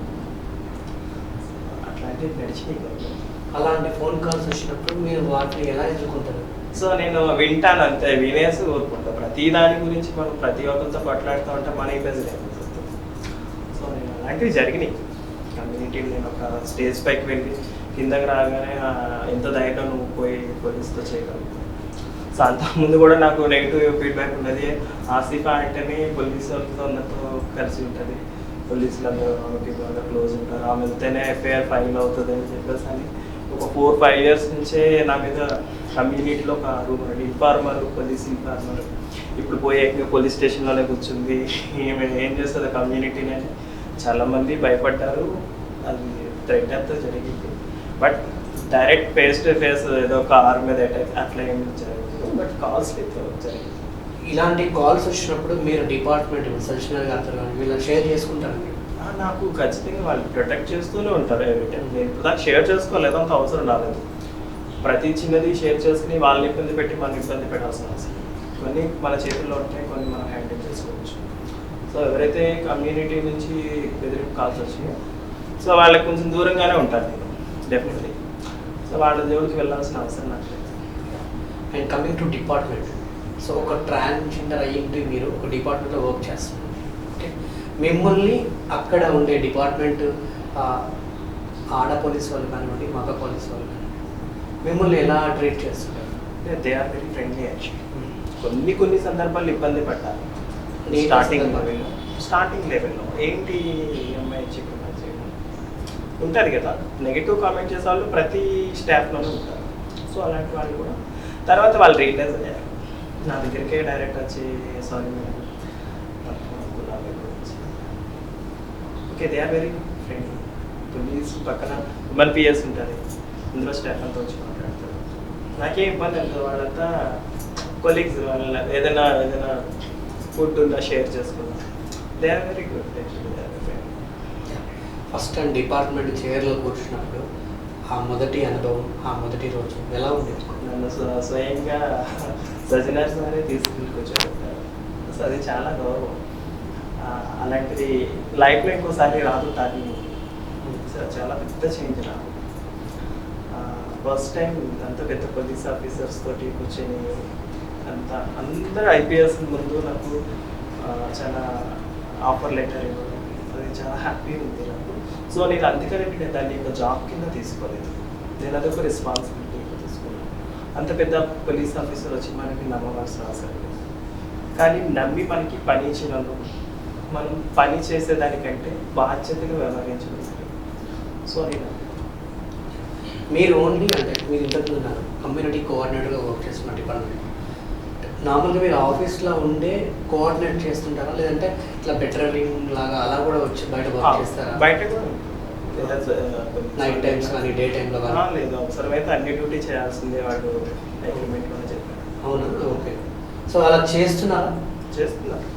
అట్లాంటివి నడిచినాయి. అలాంటి ఫోన్ కాల్స్ వచ్చినప్పుడు మీరు వాటిని ఎలా ఎదుర్కొంటారు? సో నేను వింటాను అంతే, వినేసి ఊరుకుంటాను. ప్రతి దాని గురించి మనం ప్రతి ఒక్కరితో మాట్లాడుతూ ఉంటే మన ఇమేజ్ లేకపోతుంది. సో నేను అలాంటివి జరిగినాయి కమ్యూనిటీలో. నేను ఒక స్టేజ్ పైకి వెళ్ళి కిందకి రాగానే ఎంత ధైర్యం నువ్వు పోయి పోలీస్తో చేయగలుగుతావు. సో అంతకుముందు కూడా నాకు నెగిటివ్ ఫీడ్బ్యాక్ ఉన్నది. ఆసిఫా అంటేనే పోలీసు వాళ్ళతో అందరితో కలిసి ఉంటుంది, పోలీసులు అందరూ బాగా క్లోజ్ ఉంటారు, ఆమె వెళ్తేనే ఎఫ్ఐఆర్ ఫైల్ అవుతుంది అని చెప్పేసి అని ఒక 4-5 years నుంచే నా మీద కమ్యూనిటీలో ఒక ఇన్ఫార్మర్, పోలీస్ ఇన్ఫార్మర్ ఇప్పుడు పోయే పోలీస్ స్టేషన్లోనే కూర్చుంది, ఈమె ఏం చేస్తుంది కమ్యూనిటీని అని చాలామంది భయపడ్డారు. అది థ్రెట్ అంతా జరిగింది. But direct face to face ఏదో కార్ మీద అటాక్ అట్లా ఏం జరిగింది. బట్ కాల్స్ జరిగింది. ఇలాంటి కాల్స్ వచ్చినప్పుడు మీరు డిపార్ట్మెంట్ సజ్జనర్ గారితో కానీ వీళ్ళని షేర్ చేసుకుంటారు? నాకు ఖచ్చితంగా వాళ్ళు ప్రొటెక్ట్ చేస్తూనే ఉంటారు ఎవ్రీ టైం. నేను ఇప్పుడు దాకా షేర్ చేసుకోలేదు, అంత అవసరం రాలేదు. ప్రతి చిన్నది షేర్ చేసుకుని వాళ్ళని ఇబ్బంది పెట్టి మనం ఇబ్బంది పెట్టాల్సిన అవసరం. కొన్ని మన చేతుల్లో ఉంటాయి, కొన్ని మనం హ్యాండిల్ చేసుకోవచ్చు. సో ఎవరైతే కమ్యూనిటీ నుంచి బెదిరింపు కాల్స్ వచ్చినాయో సో వాళ్ళకి కొంచెం దూరంగానే ఉంటాను నేను డెఫినెట్లీ. సో వాళ్ళ జోలికి వెళ్ళాల్సిన అవసరం నాకు లేదు. And coming to department, so ఒక ట్రాన్స్జెండర్ అయ్యింటి మీరు ఒక డిపార్ట్మెంట్లో వర్క్ చేస్తున్నారు. ఓకే, మిమ్మల్ని అక్కడ ఉండే డిపార్ట్మెంట్ ఆడ పోలీస్ వాళ్ళు కానివ్వండి, మగ పోలీస్ వాళ్ళు కానివ్వండి, మిమ్మల్ని ఎలా ట్రీట్ చేస్తున్నారు? They are very friendly actually. కొన్ని సందర్భాలు ఇబ్బంది పడ్డారు స్టార్టింగ్ లెవెల్లో. ఏంటి అమ్మాయి చెప్పి ఉంటుంది కదా, నెగిటివ్ కామెంట్ చేసే వాళ్ళు ప్రతి స్టాఫ్లోనే ఉంటారు. సో అలాంటి వాళ్ళు కూడా తర్వాత వాళ్ళు రియలైజ్ అయ్యారు. నా దగ్గరికే డైరెక్ట్ వచ్చి sorry madam okay they are very friendly. Police పక్కన మన పిఎస్ ఉంటుంది, ఇందులో స్టాఫ్ అంతా వచ్చి మాట్లాడతారు. నాకేం ఇబ్బంది ఉంటుంది, వాళ్ళంతా కొలీగ్స్. వాళ్ళ ఏదైనా ఫుడ్ ఉన్నా షేర్ చేసుకున్నాం. They are very good. First time department చైర్లో కూర్చున్నప్పుడు ఆ మొదటి అనుభవం, ఆ మొదటి రోజు ఎలా ఉండేది? నన్ను స్వయంగా సజ్జనార్ సారే తీసుకుని కూర్చోబెట్టారు. సో అది చాలా గౌరవం. అలాంటిది లైఫ్లో ఇంకోసారి రాదు. కానీ చాలా పెద్ద చేంజ్ నాకు. ఫస్ట్ టైం అంత పెద్ద పోలీస్ ఆఫీసర్స్ తోటి కూర్చొని అందరూ ఐపీఎస్ ముందు నాకు చాలా ఆఫర్ లెటర్ ఇవ్వడం, అది చాలా హ్యాపీ ఉంది నాకు. సో నేను అందుకని నేను దాన్ని ఒక జాబ్ కింద తీసుకోలేదు, నేను అదొక రెస్పాన్సిబిలిటీ తీసుకున్నాను. అంత పెద్ద పోలీస్ ఆఫీసర్ వచ్చి మనకి నమ్మవలసిన అవసరం లేదు, కానీ నమ్మి మనకి పని ఇచ్చినందుకు మనం పని చేసేదానికంటే బాధ్యతగా వ్యవహరించడం. సో నేను మీరు ఓన్లీ అంటే మీరు ఇంతకు కమ్యూనిటీ కోఆర్డినేటర్గా వర్క్ చేస్తున్న డిపార్ట్మెంట్, నార్మల్గా మీరు ఆఫీస్లో ఉండే కోఆర్డినేట్ చేస్తుంటారా, లేదంటే ఇట్లా బెటరింగ్ లాగా అలా కూడా వచ్చి బయట వర్క్ చేస్తారా? బయట కూడా నైట్ టైమ్స్ కానీ డే టైంలో కానీ? లేదు, అవసరమైతే అన్ని డ్యూటీ చేయాల్సిందే వాళ్ళు అగ్రిమెంట్లోనే చెప్పారు. అవునా, ఓకే. సో అలా చేస్తున్నారా? చేస్తున్నారు.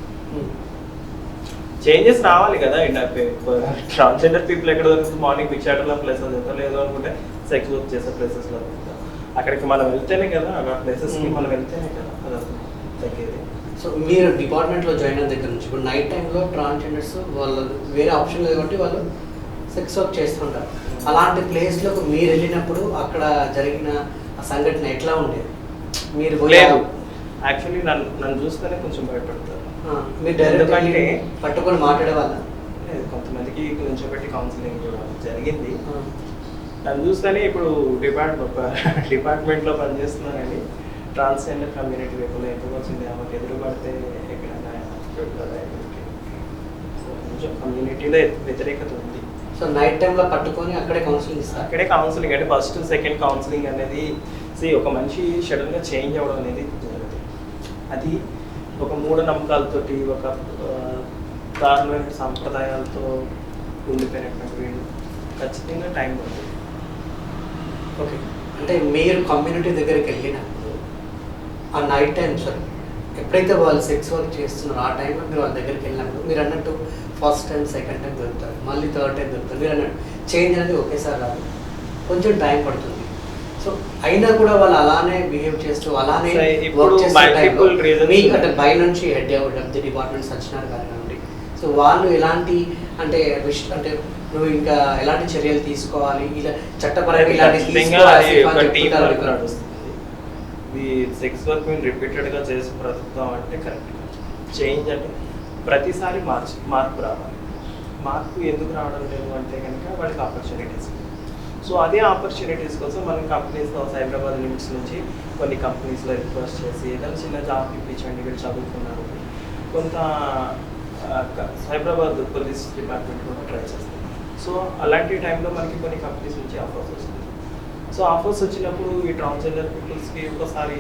చేంజెస్ రావాలి కదా. ట్రాన్స్జెండర్ పీపుల్ ఎక్కడ దొరుకుతుంది? మార్నింగ్ బిక్షాటర్లో ప్లేసెస్ దొరుకుతారు, లేదు అనుకుంటే సెక్స్ వర్క్ చేసే ప్లేసెస్లో దొరుకుతారు. అక్కడికి మనం వెళ్తేనే కదా, ఆ ప్లేసెస్కి మనం వెళ్తేనే కదా అది తగ్గేది. సో మీరు డిపార్ట్మెంట్లో జాయిన్ అయిన దగ్గర నుంచి ఇప్పుడు నైట్ టైంలో ట్రాన్స్జెండర్స్ వాళ్ళు వేరే ఆప్షన్ లేదు కాబట్టి వాళ్ళు సెక్స్ వర్క్ చేస్తుంటారు. అలాంటి ప్లేస్లోకి మీరు వెళ్ళినప్పుడు అక్కడ జరిగిన ఆ సంఘటన ఎట్లా ఉండేది? మీరు లేదు, యాక్చువల్లీ నన్ను చూస్తేనే కొంచెం భయపడతారు. మీరు డైరెక్ట్ పట్టుకొని మాట్లాడే వాళ్ళ? లేదు, కొంతమందికి కొంచెం పెట్టి కౌన్సిలింగ్ కూడా జరిగింది. నన్ను చూస్తేనే ఇప్పుడు డిపార్ట్మెంట్లో పనిచేస్తున్నానని ట్రాన్స్జెండర్ కమ్యూనిటీ వైపులో ఎందుకు వచ్చింది, ఆమెకు ఎదురు పడితే ఎక్కడైనా కొంచెం కమ్యూనిటీలో వ్యతిరేకత ఉంది. సో నైట్ టైంలో పట్టుకొని అక్కడే కౌన్సిలింగ్ ఇస్తారు? అక్కడే కౌన్సిలింగ్ అంటే ఫస్ట్ సెకండ్ కౌన్సిలింగ్ అనేది ఒక మనిషి సడన్గా చేంజ్ అవ్వడం అనేది జరుగుతుంది. అది ఒక మూఢనమ్మకాలతోటి ఒక దారుణమైన సాంప్రదాయాలతో ఉండిపోయినటువంటి వీళ్ళు ఖచ్చితంగా టైం పడుతుంది. ఓకే, అంటే మీరు కమ్యూనిటీ దగ్గరికి వెళ్ళినప్పుడు ఆ నైట్ టైం సార్ ఎప్పుడైతే వాళ్ళు సెక్స్ వర్క్ చేస్తున్నారో ఆ టైంలో మీరు వాళ్ళ దగ్గరికి వెళ్ళినప్పుడు మీరు అన్నట్టు ఫస్ట్ టైం సెకండ్ టైం దొరుకుతారు, మళ్ళీ థర్డ్ టైం దొరుకుతారు. మీరు అన్నట్టు చేంజ్ అనేది ఒకేసారి రాదు, కొంచెం టైం పడుతుంది. సో అయినా కూడా వాళ్ళు అలానే బిహేవ్ చేస్తూ అలానే వర్క్ చేసే మీకు అంటే బై నుంచి head of the department Sajjanar గారు నుండి సో వాళ్ళు ఎలాంటి అంటే అంటే నువ్వు ఇంకా ఎలాంటి చర్యలు తీసుకోవాలి, ఇలా చట్టపరంగా ఇలాంటి సెక్స్ వర్క్ మేము రిపీటెడ్గా చేసి బ్రతుకుతాం అంటే కరెక్ట్. చేంజ్ అంటే ప్రతిసారి మార్పు రావాలి. మార్పు ఎందుకు రావడం లేదు అంటే కనుక వాళ్ళకి ఆపర్చునిటీస్. సో అదే ఆపర్చునిటీస్ కోసం మనం కంపెనీస్ సైబరాబాద్ లిమిట్స్ నుంచి కొన్ని కంపెనీస్లో రిక్వెస్ట్ చేసి ఏదైనా చిన్న జాబ్ ఇప్పించండి, వీళ్ళు చదువుకున్నారు. కొంత సైబరాబాద్ పోలీస్ డిపార్ట్మెంట్ కూడా ట్రై చేస్తుంది. సో అలాంటి టైంలో మనకి కొన్ని కంపెనీస్ నుంచి ఆఫర్స్ వస్తుంది. సో ఆఫర్స్ వచ్చినప్పుడు ఈ ట్రాన్స్జెండర్ పీపుల్స్కి ఒకసారి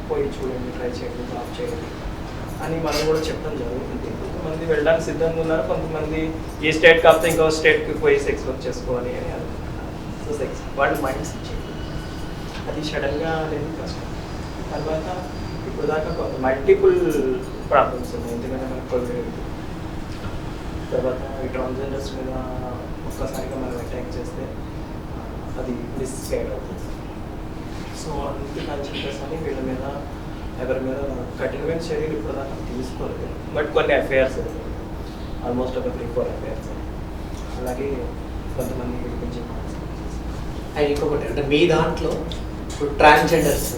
పోయి చూడండి, ట్రై చేయండి, జాబ్ చేయండి అని మనం కూడా చెప్పడం జరుగుతుంది. కొంతమంది వెళ్ళడానికి సిద్ధంగా ఉన్నారు, కొంతమంది ఈ స్టేట్ కాకపోతే ఇంకో స్టేట్కి పోయి సెక్స్ వర్క్ చేసుకోవాలి అని అనుకుంటున్నారు. సో సెక్స్ వాళ్ళ మైండ్స్ చేయండి, అది సడన్గా అనేది కష్టం. తర్వాత ఇప్పుడు దాకా మల్టిపుల్ ప్రాబ్లమ్స్ ఉన్నాయి, ఎందుకంటే మనకు కోవిడ్ తర్వాత ఈ ట్రాన్స్జెండర్స్ మీద ఒక్కసారిగా మనం అటాక్ చేస్తే అది మిస్గైడ్ అవుతుంది. సో అందుకని చెప్పేసి అని వీళ్ళ మీద ఎవరి మీద కఠినమైన చర్యలు ఇప్పుడు దాకా తీసుకోలేదు. బట్ కొన్ని ఎఫ్ఐఆర్స్ ఆల్మోస్ట్ ఒక 3-4 ఎఫ్ఐఆర్స్ అలాగే కొంతమంది విడిపించి. అండ్ ఇంకొకటి అంటే మీ దాంట్లో ఇప్పుడు ట్రాన్స్జెండర్స్,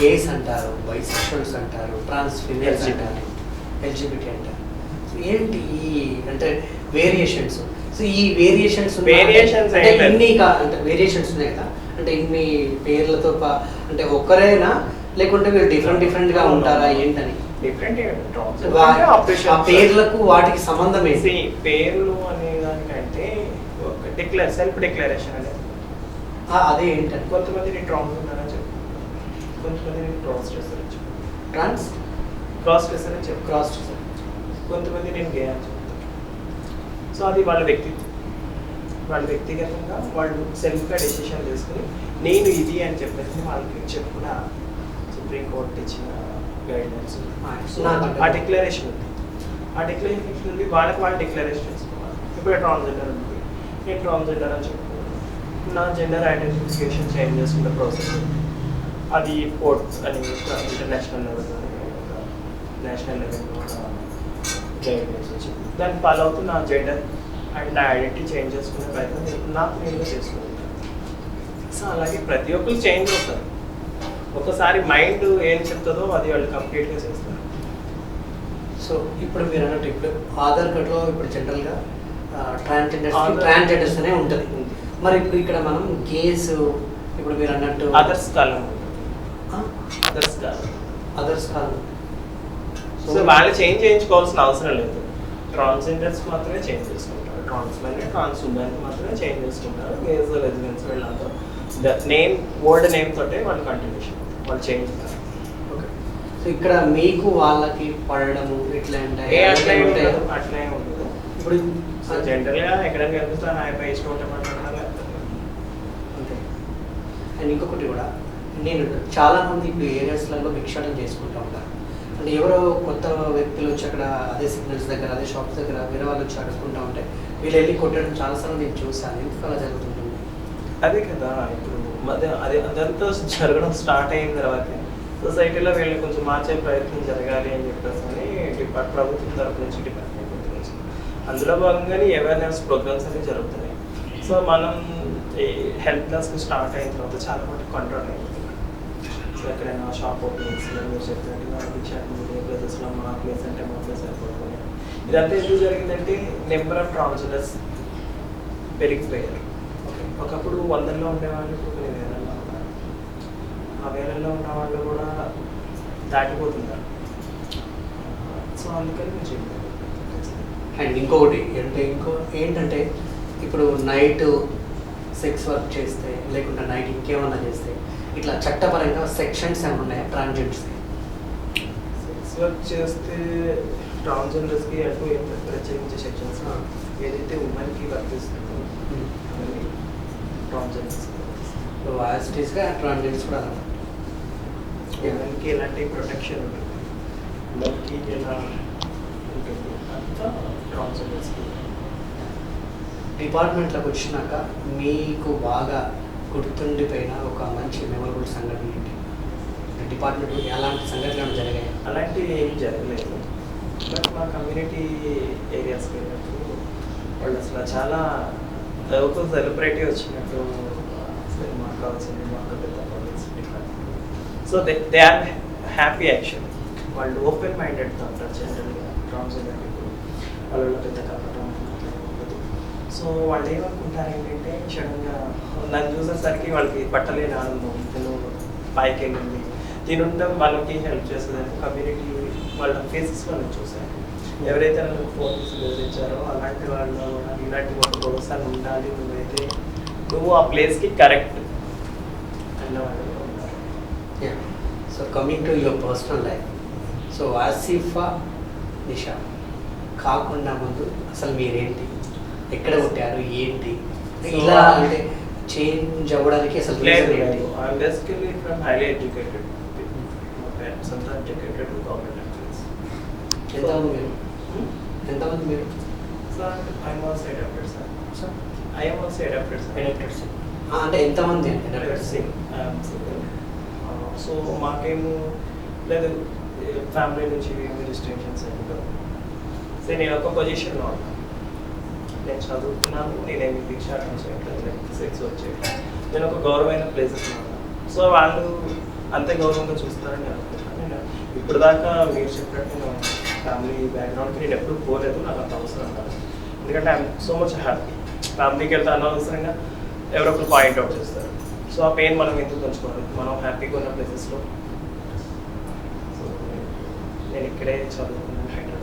గేస్ అంటారు, బైసెక్షువల్స్ అంటారు, ట్రాన్స్ ఫీమేల్స్ అంటారు, ఎల్జిబిటీ అంటారు. సో ఏంటి ఈ అంటే వేరియేషన్స్? సో ఈ వేరియేషన్స్ అంటే ఇన్ని అంటే వేరియేషన్స్ ఉన్నాయి కదా, అంటే ఇన్ని పేర్లతో అంటే ఒక్కరేనా లేకుంటే మీరు డిఫరెంట్గా ఉంటారా ఏంటని? డిఫరెంట్ ఆ పేర్లకు వాటికి సంబంధం ఏంటి? పేర్లు అనే దానికంటే సెల్ఫ్ డిక్లరేషన్ అనేది అదే ఏంటంటే కొంతమంది ట్రాన్స్ ఉన్నారని చెప్పి, కొంతమంది క్రాస్ డ్రెస్సర్ అని చెప్పి, క్రాస్ డ్రెస్సర్ అని చెప్పి, క్రాస్ డ్రెస్సర్, కొంతమంది నేను గే అని చెప్తాను. సో అది వాళ్ళ వ్యక్తిగతంగా వాళ్ళు సెల్ఫ్గా డెసిషన్ తీసుకుని నేను ఇది అని చెప్పేసి వాళ్ళకి చెప్పుకున్న సుప్రీంకోర్టు ఇచ్చిన గైడ్లైన్స్. ఆ డిక్లరేషన్ ఉంది, ఆ డిక్లరేషన్ ఉంది, వాళ్ళకి వాళ్ళు డిక్లరేషన్ చేసుకోవాలి. ఇప్పుడు ట్రాన్స్జెండర్ ఉంది, నేను ట్రాన్స్జెండర్ అని చెప్పుకోవాలి. నా జెండర్ ఐడెంటిఫికేషన్ చేంజ్ చేసుకునే ప్రాసెస్ అది కోర్ట్ అని ఇంటర్నేషనల్ లెవెల్లో నేషనల్ లెవెల్లో గైడ్లైన్స్ వచ్చింది. దాన్ని ఫాలో అవుతూ నా జెండర్ అండ్ నా ఐడెంటిటీ చేంజ్ చేసుకునే ప్రయత్నం నాకు నేనుగా చేసుకుంటాను. సో అలాగే ప్రతి ఒక్కరు చేంజ్ అవుతారు. ఒకసారి మైండ్ ఏం చెప్తుందో అది వాళ్ళు కంప్లీట్గా చేస్తారు. సో ఇప్పుడు మీరు అన్నట్టు ఇప్పుడు ఆధార్ కార్డులో ఇప్పుడు జనరల్గా Aadhaar- ట్రాన్స్జెండర్స్ అనే ఉంటుంది. మరి ఇప్పుడు ఇక్కడ మనం గేస్ ఇప్పుడు మీరు అన్నట్టు అదర్స్ కాలం అదర్స్ కాలం అదర్స్ కాదు. సో వాళ్ళు చేంజ్ చేయించుకోవాల్సిన అవసరం లేదు. ట్రాన్స్జెండర్స్ మాత్రమే చేంజ్ చేసుకుంటారు. ట్రాన్స్ ఉమెన్ మాత్రమే చేంజ్ చేసుకుంటారు. గేజ్ లెస్బియన్స్ వీళ్ళంతా నేమ్ ఓల్డ్ నేమ్ తోటే వాళ్ళు కంటిన్యూషన్ వాళ్ళు చేంజ్ చేస్తారు. ఓకే. సో ఇక్కడ మీకు వాళ్ళకి పడడము ఇట్లా ఏ అట్లా ఏం ఉంటాయి. ఉండదు, అట్లా ఏం ఉండదు. ఇప్పుడు సో జనరల్గా ఎక్కడైనా కనిపిస్తే హాయిపై ఇష్టం ఉంటే మాట్లాడాలి. అంతే. అండ్ ఇంకొకటి కూడా నేను చాలామంది ఇప్పుడు ఏరియాస్లలో భిక్షాటం చేసుకుంటూ ఉంటారు. అంటే ఎవరో కొత్త వ్యక్తులు వచ్చి అక్కడ అదే సిగ్నల్స్ దగ్గర అదే షాప్స్ దగ్గర వేరే వాళ్ళు వచ్చి అడుగుకుంటూ ఉంటే వీళ్ళు వెళ్ళి కొట్టడం చాలాసార్లు నేను చూసాను. ఎందుకు అలా జరుగుతుంటుంది? అదే కదా ఇప్పుడు అదే అదంతా జరగడం స్టార్ట్ అయిన తర్వాత సొసైటీలో వీళ్ళని కొంచెం మార్చే ప్రయత్నం జరగాలి అని చెప్పేసి అని ప్రభుత్వం తరపు నుంచి డిపార్ట్మెంట్ నుంచి అందులో భాగంగానే అవేర్నెస్ ప్రోగ్రామ్స్ అనేవి జరుగుతున్నాయి. సో మనం ఈ హెల్త్ క్లాస్కి స్టార్ట్ అయిన తర్వాత చాలా మటుకు కంట్రోల్ అయింది. సో ఎక్కడైనా షాప్ ఓపెనింగ్స్ మీరు చెప్పినట్టుగా ఏ ప్లేసెస్లో మా ప్లేస్ అంటే మా ప్లేస్ అయిపోతుంది. ఇదంతా ఎందుకు జరిగిందంటే నెంబర్ ఆఫ్ ట్రాన్స్జెండర్స్ పెరిగిపోయారు. ఒకప్పుడు 100లో ఉండేవాళ్ళు ఇప్పుడు కొన్ని వేలల్లో ఉన్నారు. ఆ వేలల్లో ఉన్న వాళ్ళు కూడా దాటిపోతున్నారు. సో అందుకని నేను చెప్పాను. అండ్ ఇంకొకటి అంటే ఏంటంటే ఇప్పుడు నైట్ సెక్స్ వర్క్ చేస్తే లేకుంటే నైట్ ఇంకేమన్నా చేస్తే ఇట్లా చట్టపరంగా సెక్షన్స్ ఏమైనా ఉన్నాయా ట్రాన్స్జెండర్స్కి? సెక్స్ వర్క్ చేస్తే ట్రాన్స్జెండర్స్కి అటు ఏం ప్రత్యేకించే సెక్షన్స్ ఏదైతే ఉమెన్కి వర్తిస్తుందో అవన్నీ ట్రాన్స్జెండర్స్కి యాజిటీస్గా ట్రాన్స్జెండర్స్ కూడా అలా. ఉమెన్కి ఎలాంటి ప్రొటెక్షన్ ఉంటుంది, ఉమెన్కి ఎలా ఉంటుంది అంతా ట్రాన్స్జెండర్స్కి. డిపార్ట్మెంట్లోకి వచ్చినాక మీకు బాగా గుర్తుండిపోయిన ఒక మంచి మెమరబుల్ సంఘటన ఏంటి? డిపార్ట్మెంట్ ఎలాంటి సంఘటనలు జరిగాయి? అలాంటివి ఏమి జరగలేదు. బట్ మా కమ్యూనిటీ ఏరియాస్కి వెళ్ళినప్పుడు వాళ్ళు అసలు చాలా ఒక సెలబ్రిటీ వచ్చినట్టు అసలు మాకు కావాల్సింది మాకు పెద్ద department. So they are happy actually. వాళ్ళు ఓపెన్ మైండెడ్తో ఉంటారు జనరల్గా ట్రాన్స్జెండర్ పీపుల్. వాళ్ళ పెద్ద కపటం ఉండదు. సో వాళ్ళు ఏమనుకుంటారు ఏంటంటే సడన్గా నన్ను చూసేసరికి వాళ్ళకి పట్టలేని ఆనందం, తను పైకి వెళ్ళింది తినుండడం వాళ్ళకి హెల్ప్ చేస్తుంది. కమ్యూనిటీ వాళ్ళ ఫేసెస్ వాళ్ళని చూశారు. ఎవరైతే నన్ను ఫోన్స్ బెదిరించారో అలాంటి వాళ్ళు కూడా ఇలాంటి ఒక ప్రోత్సాహం ఉండాలి, నువ్వు ఆ ప్లేస్కి కరెక్ట్ అన్న వాళ్ళు ఉన్నారు. So coming to your personal life, so Asifa Nisha కాకుండా ముందు అసలు మీరేంటి, ఎక్కడ పుట్టారు, ఏంటి ఇలా అంటే చేంజ్ అవ్వడానికి అసలు reason ఏంటి? I'm basically from highly educated people. My parents are educated with government employees. ఎంతమంది మీరు? ఎంతమంది మీరు? So I'm also adapted, sir. So I am also adapted, sir. ఎలక్టెడ్స్ అంటే ఎంతమంది Adapted sing. I am single. So మాకేమో లేదు family నుంచి ఏమి రిస్ట్రిక్షన్స్ ఏమి. సో నేను ఒక పొజిషన్లో ఉన్నాను. నేను చదువుతున్నాను, నేనేమి భిక్షాటం చేయట్లేదు, సెక్స్ వచ్చేది, నేను ఒక గౌరవమైన ప్లేసెస్లో ఉన్నాను. సో వాళ్ళు అంతే గౌరవంగా చూస్తారని నేను అనుకుంటున్నాను. నేను ఇప్పుడు దాకా మీరు చెప్పినట్టు నేను ఫ్యామిలీ బ్యాక్గ్రౌండ్కి నేను ఎప్పుడు పోలేదు, నాకు అంత అవసరం కాదు. ఎందుకంటే ఐఎమ్ సో మచ్ హ్యాపీ. ఫ్యామిలీకి వెళ్తే అనవసరంగా ఎవరో ఒకరు పాయింట్అవుట్ చేస్తారు. సో ఆ పెయిన్ మనం ఎందుకు పంచుకోవాలి, మనం హ్యాపీగా ఉన్న ప్లేసెస్లో. సో నేను ఇక్కడే చదువుకున్నాను, హైదరాబాద్.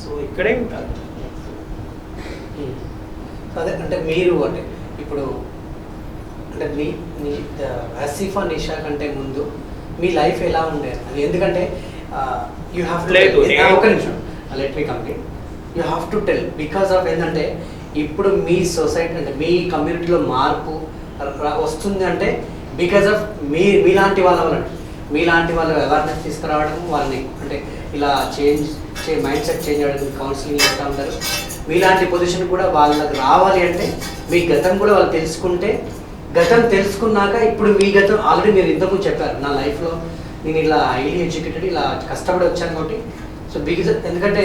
సో ఇక్కడే ఉంటాను. అదే అంటే మీరు అంటే ఇప్పుడు అంటే మీ ఆసిఫా నిషా కంటే ముందు మీ లైఫ్ ఎలా ఉండేది అది? ఎందుకంటే యూ హ్యావ్ లేదు, ఒక నిమిషం, let me complete. You have to tell because of ఏంటంటే ఇప్పుడు మీ సొసైటీ అంటే మీ కమ్యూనిటీలో మార్పు వస్తుంది అంటే బికాస్ ఆఫ్ మీలాంటి వాళ్ళ వల్ల, మీలాంటి వాళ్ళు అవేర్నెస్ తీసుకురావడం, వాళ్ళని అంటే ఇలా మైండ్ సెట్ చేంజ్ అవ్వడానికి కౌన్సిలింగ్ ఇస్తూ ఉంటారు. మీలాంటి పొజిషన్ కూడా వాళ్ళకి రావాలి అంటే మీ గతం కూడా వాళ్ళు తెలుసుకుంటే, గతం తెలుసుకున్నాక ఇప్పుడు మీ గతం ఆల్రెడీ మీరు ఇంతకుముందు చెప్పారు, నా లైఫ్లో నేను ఇలా హైలీ ఎడ్యుకేటెడ్ ఇలా కష్టపడి వచ్చాను కాబట్టి. సో బిగిజ్ ఎందుకంటే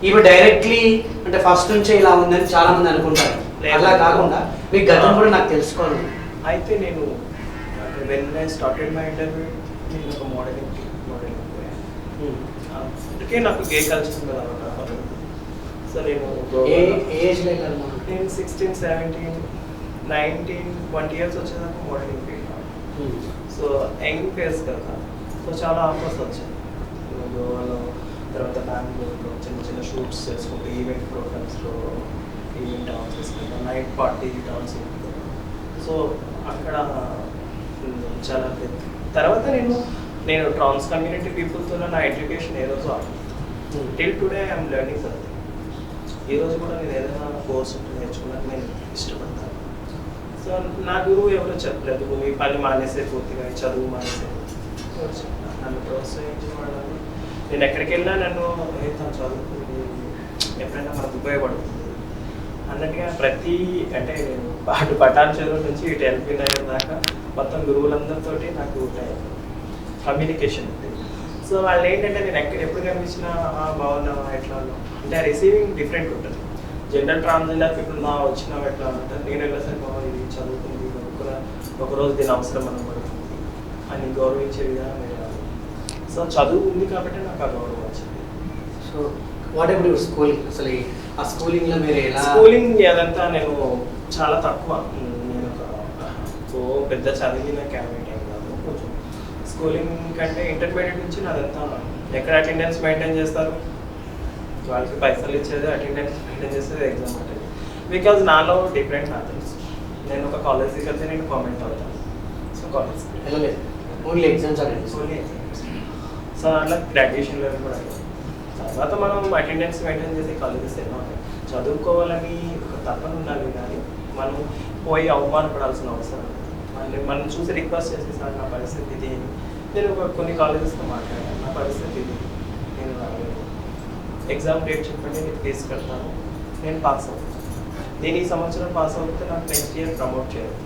ఇవి డైరెక్ట్లీ అంటే ఫస్ట్ నుంచే ఇలా ఉందని చాలా మంది అనుకుంటారు. అలా కాకుండా మీ గతం కూడా నాకు తెలుసుకోవాలి. అయితే నేను when I started my interview నేను ఒక మోడలింగ్ అందుకే నాకు గే కల్చర్ మీద అవగాహన. సో నేను ఏజ్లో నేను 16, 17, 19, 20 ఇయర్స్ వచ్చేదాకా modelling field. So young face కదా, సో చాలా ఆఫర్స్ వచ్చాయి గోవాలో, తర్వాత బెంగళూరులో చిన్న చిన్న షూట్స్ చేసుకుంటూ ఈవెంట్ ప్రోగ్రామ్స్లో ఈవెంట్ డాన్స్ చేసుకుంటాం, నైట్ పార్టీ డాన్స్. సో అక్కడ చాలా తర్వాత నేను ట్రాన్స్ కమ్యూనిటీ పీపుల్తో నా ఎడ్యుకేషన్ ఏ రోజు till today I'm learning something. ఈ రోజు కూడా నేను ఏదైనా కోర్స్ నేర్చుకున్నాను నేను ఇష్టపడతాను. సో నా గురువు ఎవరో చెప్పలేదు, నువ్వు ఈ పని మానేసే, పూర్తిగా చదువు మానేసే నన్ను ప్రోత్సహించిన వాళ్ళు. నేను ఎక్కడికి వెళ్ళినా నన్ను తను చదువుతుంది, ఎప్పుడైనా మనకు ఉపయోగపడుతుంది అన్నట్టుగా ప్రతి అంటే నేను అటు పటాన్ చెరువు నుంచి ఇటు ఎల్పీ నగర్ దాకా మొత్తం గురువులందరితో నాకు కమ్యూనికేషన్ ఉంది. సో వాళ్ళు ఏంటంటే నేను ఎప్పుడు కనిపించినా బాగున్నావా ఎట్లా అంటే రిసీవింగ్ డిఫరెంట్ ఉంటుంది. జనరల్ ట్రాన్స్జెండర్ పీపుల్ వచ్చినావు ఎట్లా ఉంటుంది, నేను వెళ్ళేసరికి ఇది చదువుతుంది ఒకరోజు దీని అవసరం అనుకుంటుంది అని గౌరవించే విధానం వేరే. సో చదువు ఉంది కాబట్టి నాకు ఆ గౌరవం వచ్చింది. So what about schooling? అసలు ఆ స్కూలింగ్లో మీరు ఎలా? స్కూలింగ్ అదంతా నేను చాలా తక్కువ, నేను ఒక పెద్ద చదివిన క్యాండిడేట్ ఏం కాదు. కొంచెం స్కూలింగ్ కంటే ఇంటర్మీడియట్ నుంచి నాదంతా ఎక్కడ అటెండెన్స్ మెయింటైన్ చేస్తారు, వాళ్ళకి పైసలు ఇచ్చేది అటెండెన్స్ మెయింటైన్ చేసేది ఎగ్జామ్ అంటే. బికాజ్ నాలో డిఫరెంట్ నా తెలుసు, నేను ఒక కాలేజ్కి వెళ్తే నేను కామెంట్ అవుతాను. సో కాలేజ్కి వెళ్ళలేదు, only exams attend. Only exams. So అట్లా గ్రాడ్యుయేషన్ లెవెల్ కూడా తర్వాత మనం అటెండెన్స్ మెయింటైన్ చేసే కాలేజెస్ ఎలా ఉంటాయి. చదువుకోవాలని ఒక తపన ఉండాలి కానీ మనం పోయి అవమానపడాల్సిన అవసరం మళ్ళీ మనం చూసి రిక్వెస్ట్ చేసి సార్ నా పరిస్థితి ఇది, నేను కొన్ని కాలేజెస్తో మాట్లాడాను, నా పరిస్థితి ఇది, నేను రాలేదు, ఎగ్జామ్ డేట్ చెప్పండి నేను ఫీజు కడతాను, నేను పాస్ అవుతాను, నేను ఈ సంవత్సరం పాస్ అవుతే నాకు నెక్స్ట్ ఇయర్ ప్రమోట్ చేయాలి.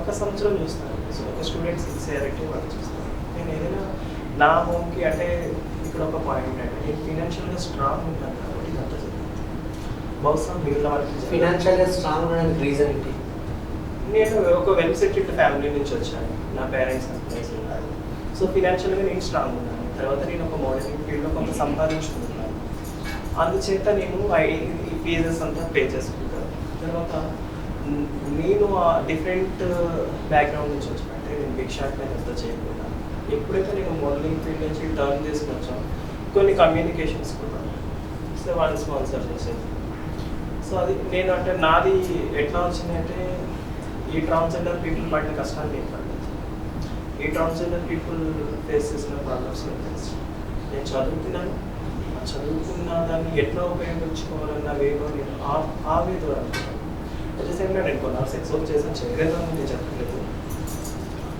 ఒక సంవత్సరం చూస్తాను. సో ఒక స్టూడెంట్ సిన్సియారిటీ వాళ్ళు చూస్తాను. నేను ఏదైనా నా హోమ్కి అంటే ఇక్కడ ఒక పాయింట్ అంటే నేను ఫినాన్షియల్గా స్ట్రాంగ్ ఉంటాను కాబట్టి ఇదంతా చెప్తాను. బహుశా మిగతా వాళ్ళకి ఫినాన్షియల్గా స్ట్రాంగ్ ఉండడానికి రీజన్ ఏంటి? నేను ఒక వెల్ సెటిల్డ్ ఫ్యామిలీ నుంచి వచ్చాను, నా పేరెంట్స్ ఎంప్లాయీస్ ఉన్నారు. సో ఫినాన్షియల్గా నేను స్ట్రాంగ్ ఉన్నాను. తర్వాత నేను ఒక మోడలింగ్ ఫీల్డ్లో కొంత సంపాదించుకుంటున్నాను. అందుచేత నేను ఈ ఫీజెస్ అంతా పే చేసుకుంటాను. తర్వాత నేను డిఫరెంట్ బ్యాక్గ్రౌండ్ నుంచి వచ్చాను, అంటే నేను బిగ్ షాట్ మీద ఎంత చేయకుండా ఎప్పుడైతే నేను మోడలింగ్ ఫీల్డ్ నుంచి టర్న్ చేసుకుని వచ్చాను కొన్ని కమ్యూనికేషన్స్ కూడా. సో వాళ్ళు స్పాన్సర్ చేసేది. సో అది నేను అంటే నాది ఎట్లా వచ్చిందంటే ఈ ట్రాన్స్జెండర్ పీపుల్ పడిన కష్టాన్ని నేను పడ్డాను, ఈ ట్రాన్స్జెండర్ పీపుల్ ఫేస్ చేసిన ప్రాబ్లమ్స్ నేను చదువుకున్నాను. ఆ చదువుకున్న దాన్ని ఎట్లా ఉపయోగించుకోవాలన్న వేలో నేను ఆ వేలో అనుకున్నాను. అట్ ద సేమ్ టైం నేను కొన్నాళ్ళు సెక్స్ వర్క్ చేసాను, చేయలేదని నేను చెప్పలేదు.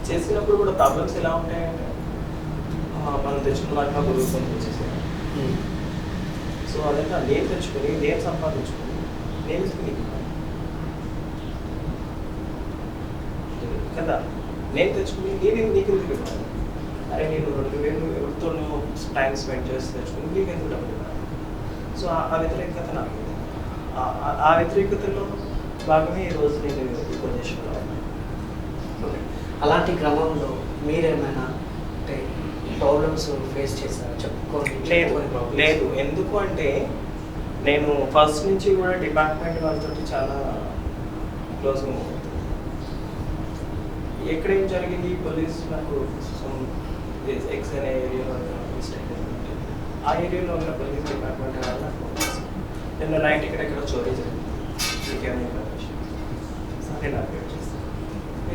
చేసినప్పుడు కూడా ప్రాబ్లమ్స్ ఎలా ఉంటాయంటే మనం తెచ్చుకున్న వాటిలో గురువుతో వచ్చేసాను. సో అదంతా నేను తెచ్చుకొని నేను సంపాదించుకొని నేను కదా నేను తెచ్చుకుని నేను నీకు ఎందుకు ఇవ్వాలి? అరే నేను 2000 ఎవరితోనూ టైం స్పెండ్ చేసి తెచ్చుకుని నీకు ఎందుకు డబ్బులు ఇవ్వాలి? సో ఆ వ్యతిరేకత నాకు ఉంది. ఆ వ్యతిరేకతలో భాగమే ఈరోజు నేను ఈ పొజిషన్లో ఉన్నాను. ఓకే, అలాంటి క్రమంలో మీరేమైనా అంటే ప్రాబ్లమ్స్ ఫేస్ చేశారు చెప్పుకోండి? లేదు. ఎందుకు అంటే నేను ఫస్ట్ నుంచి కూడా డిపార్ట్మెంట్ వాళ్ళతో చాలా క్లోజ్గా ఉంటుంది. ఎక్కడేం జరిగింది పోలీస్ నాకు ఎక్స్ అనే ఏరియాలో మిస్టేక్ ఉంటుంది. ఆ ఏరియాలో ఉన్న పోలీస్ డిపార్ట్మెంట్ వాళ్ళు నాకు నిన్న నైట్ ఎక్కడెక్కడ చోరీ జరిగింది, ఇంకేమైనా ఇన్ఫర్మేషన్ సరే నాకు వెయిట్ చేస్తాను.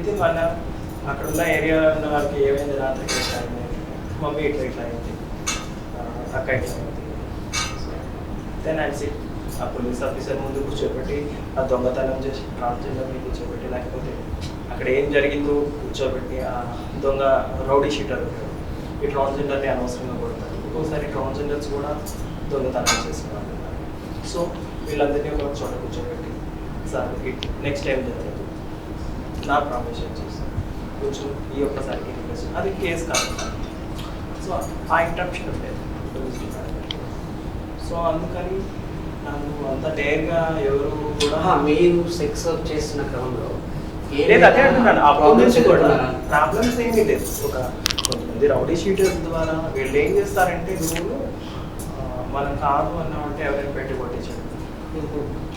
ఇది మన అక్కడ ఉన్న ఏరియా ఉన్న వాళ్ళకి ఏమైంది రాత్రి ఇట్లా అయింది, మమ్మీ ఇట్లా అయింది, అక్క ఇట్లా అయింది. దెన్ ఐ సిట్ ఆ పోలీస్ ఆఫీసర్ ముందు కూర్చోబెట్టి ఆ దొంగతనం చేసి ట్రాన్స్జెండర్ని కూర్చోబెట్టి, లేకపోతే అక్కడ ఏం జరిగిందో కూర్చోబెట్టి ఆ దొంగ రౌడీ షీటర్ ఈ ట్రాన్స్జెండర్ని అనవసరంగా కొడతారు. ఒక్కోసారి ట్రాన్స్జెండర్స్ కూడా దొంగతనం చేసుకున్నారు. సో వీళ్ళందరినీ ఒక చోట కూర్చోబెట్టి సార్ నెక్స్ట్ టైం జరగదు నా ప్రామిషన్ చేస్తాను కొంచెం ఈ ఒక్కసారికి రిక్వెస్ట్ అది కేసు కాదు. సో ఆ ఇంటరప్షన్ ఉండేది పోలీస్ డిపార్ట్మెంట్. సో అందుకని నన్ను అంత డేర్గా ఎవరు కూడా మీరు సెక్స్ వర్క్ చేస్తున్న క్రమంలో లేదు అదే అంటున్నాను. ఆ ప్రాబ్లమ్స్ కూడా ప్రాబ్లమ్స్ ఏమీ లేదు. ఒక కొంతమంది రౌడీ షీటర్స్ ద్వారా వీళ్ళు ఏం చేస్తారంటే రూలు మనం కాదు అన్నామంటే ఎవరైనా పెట్టి కొట్టించడం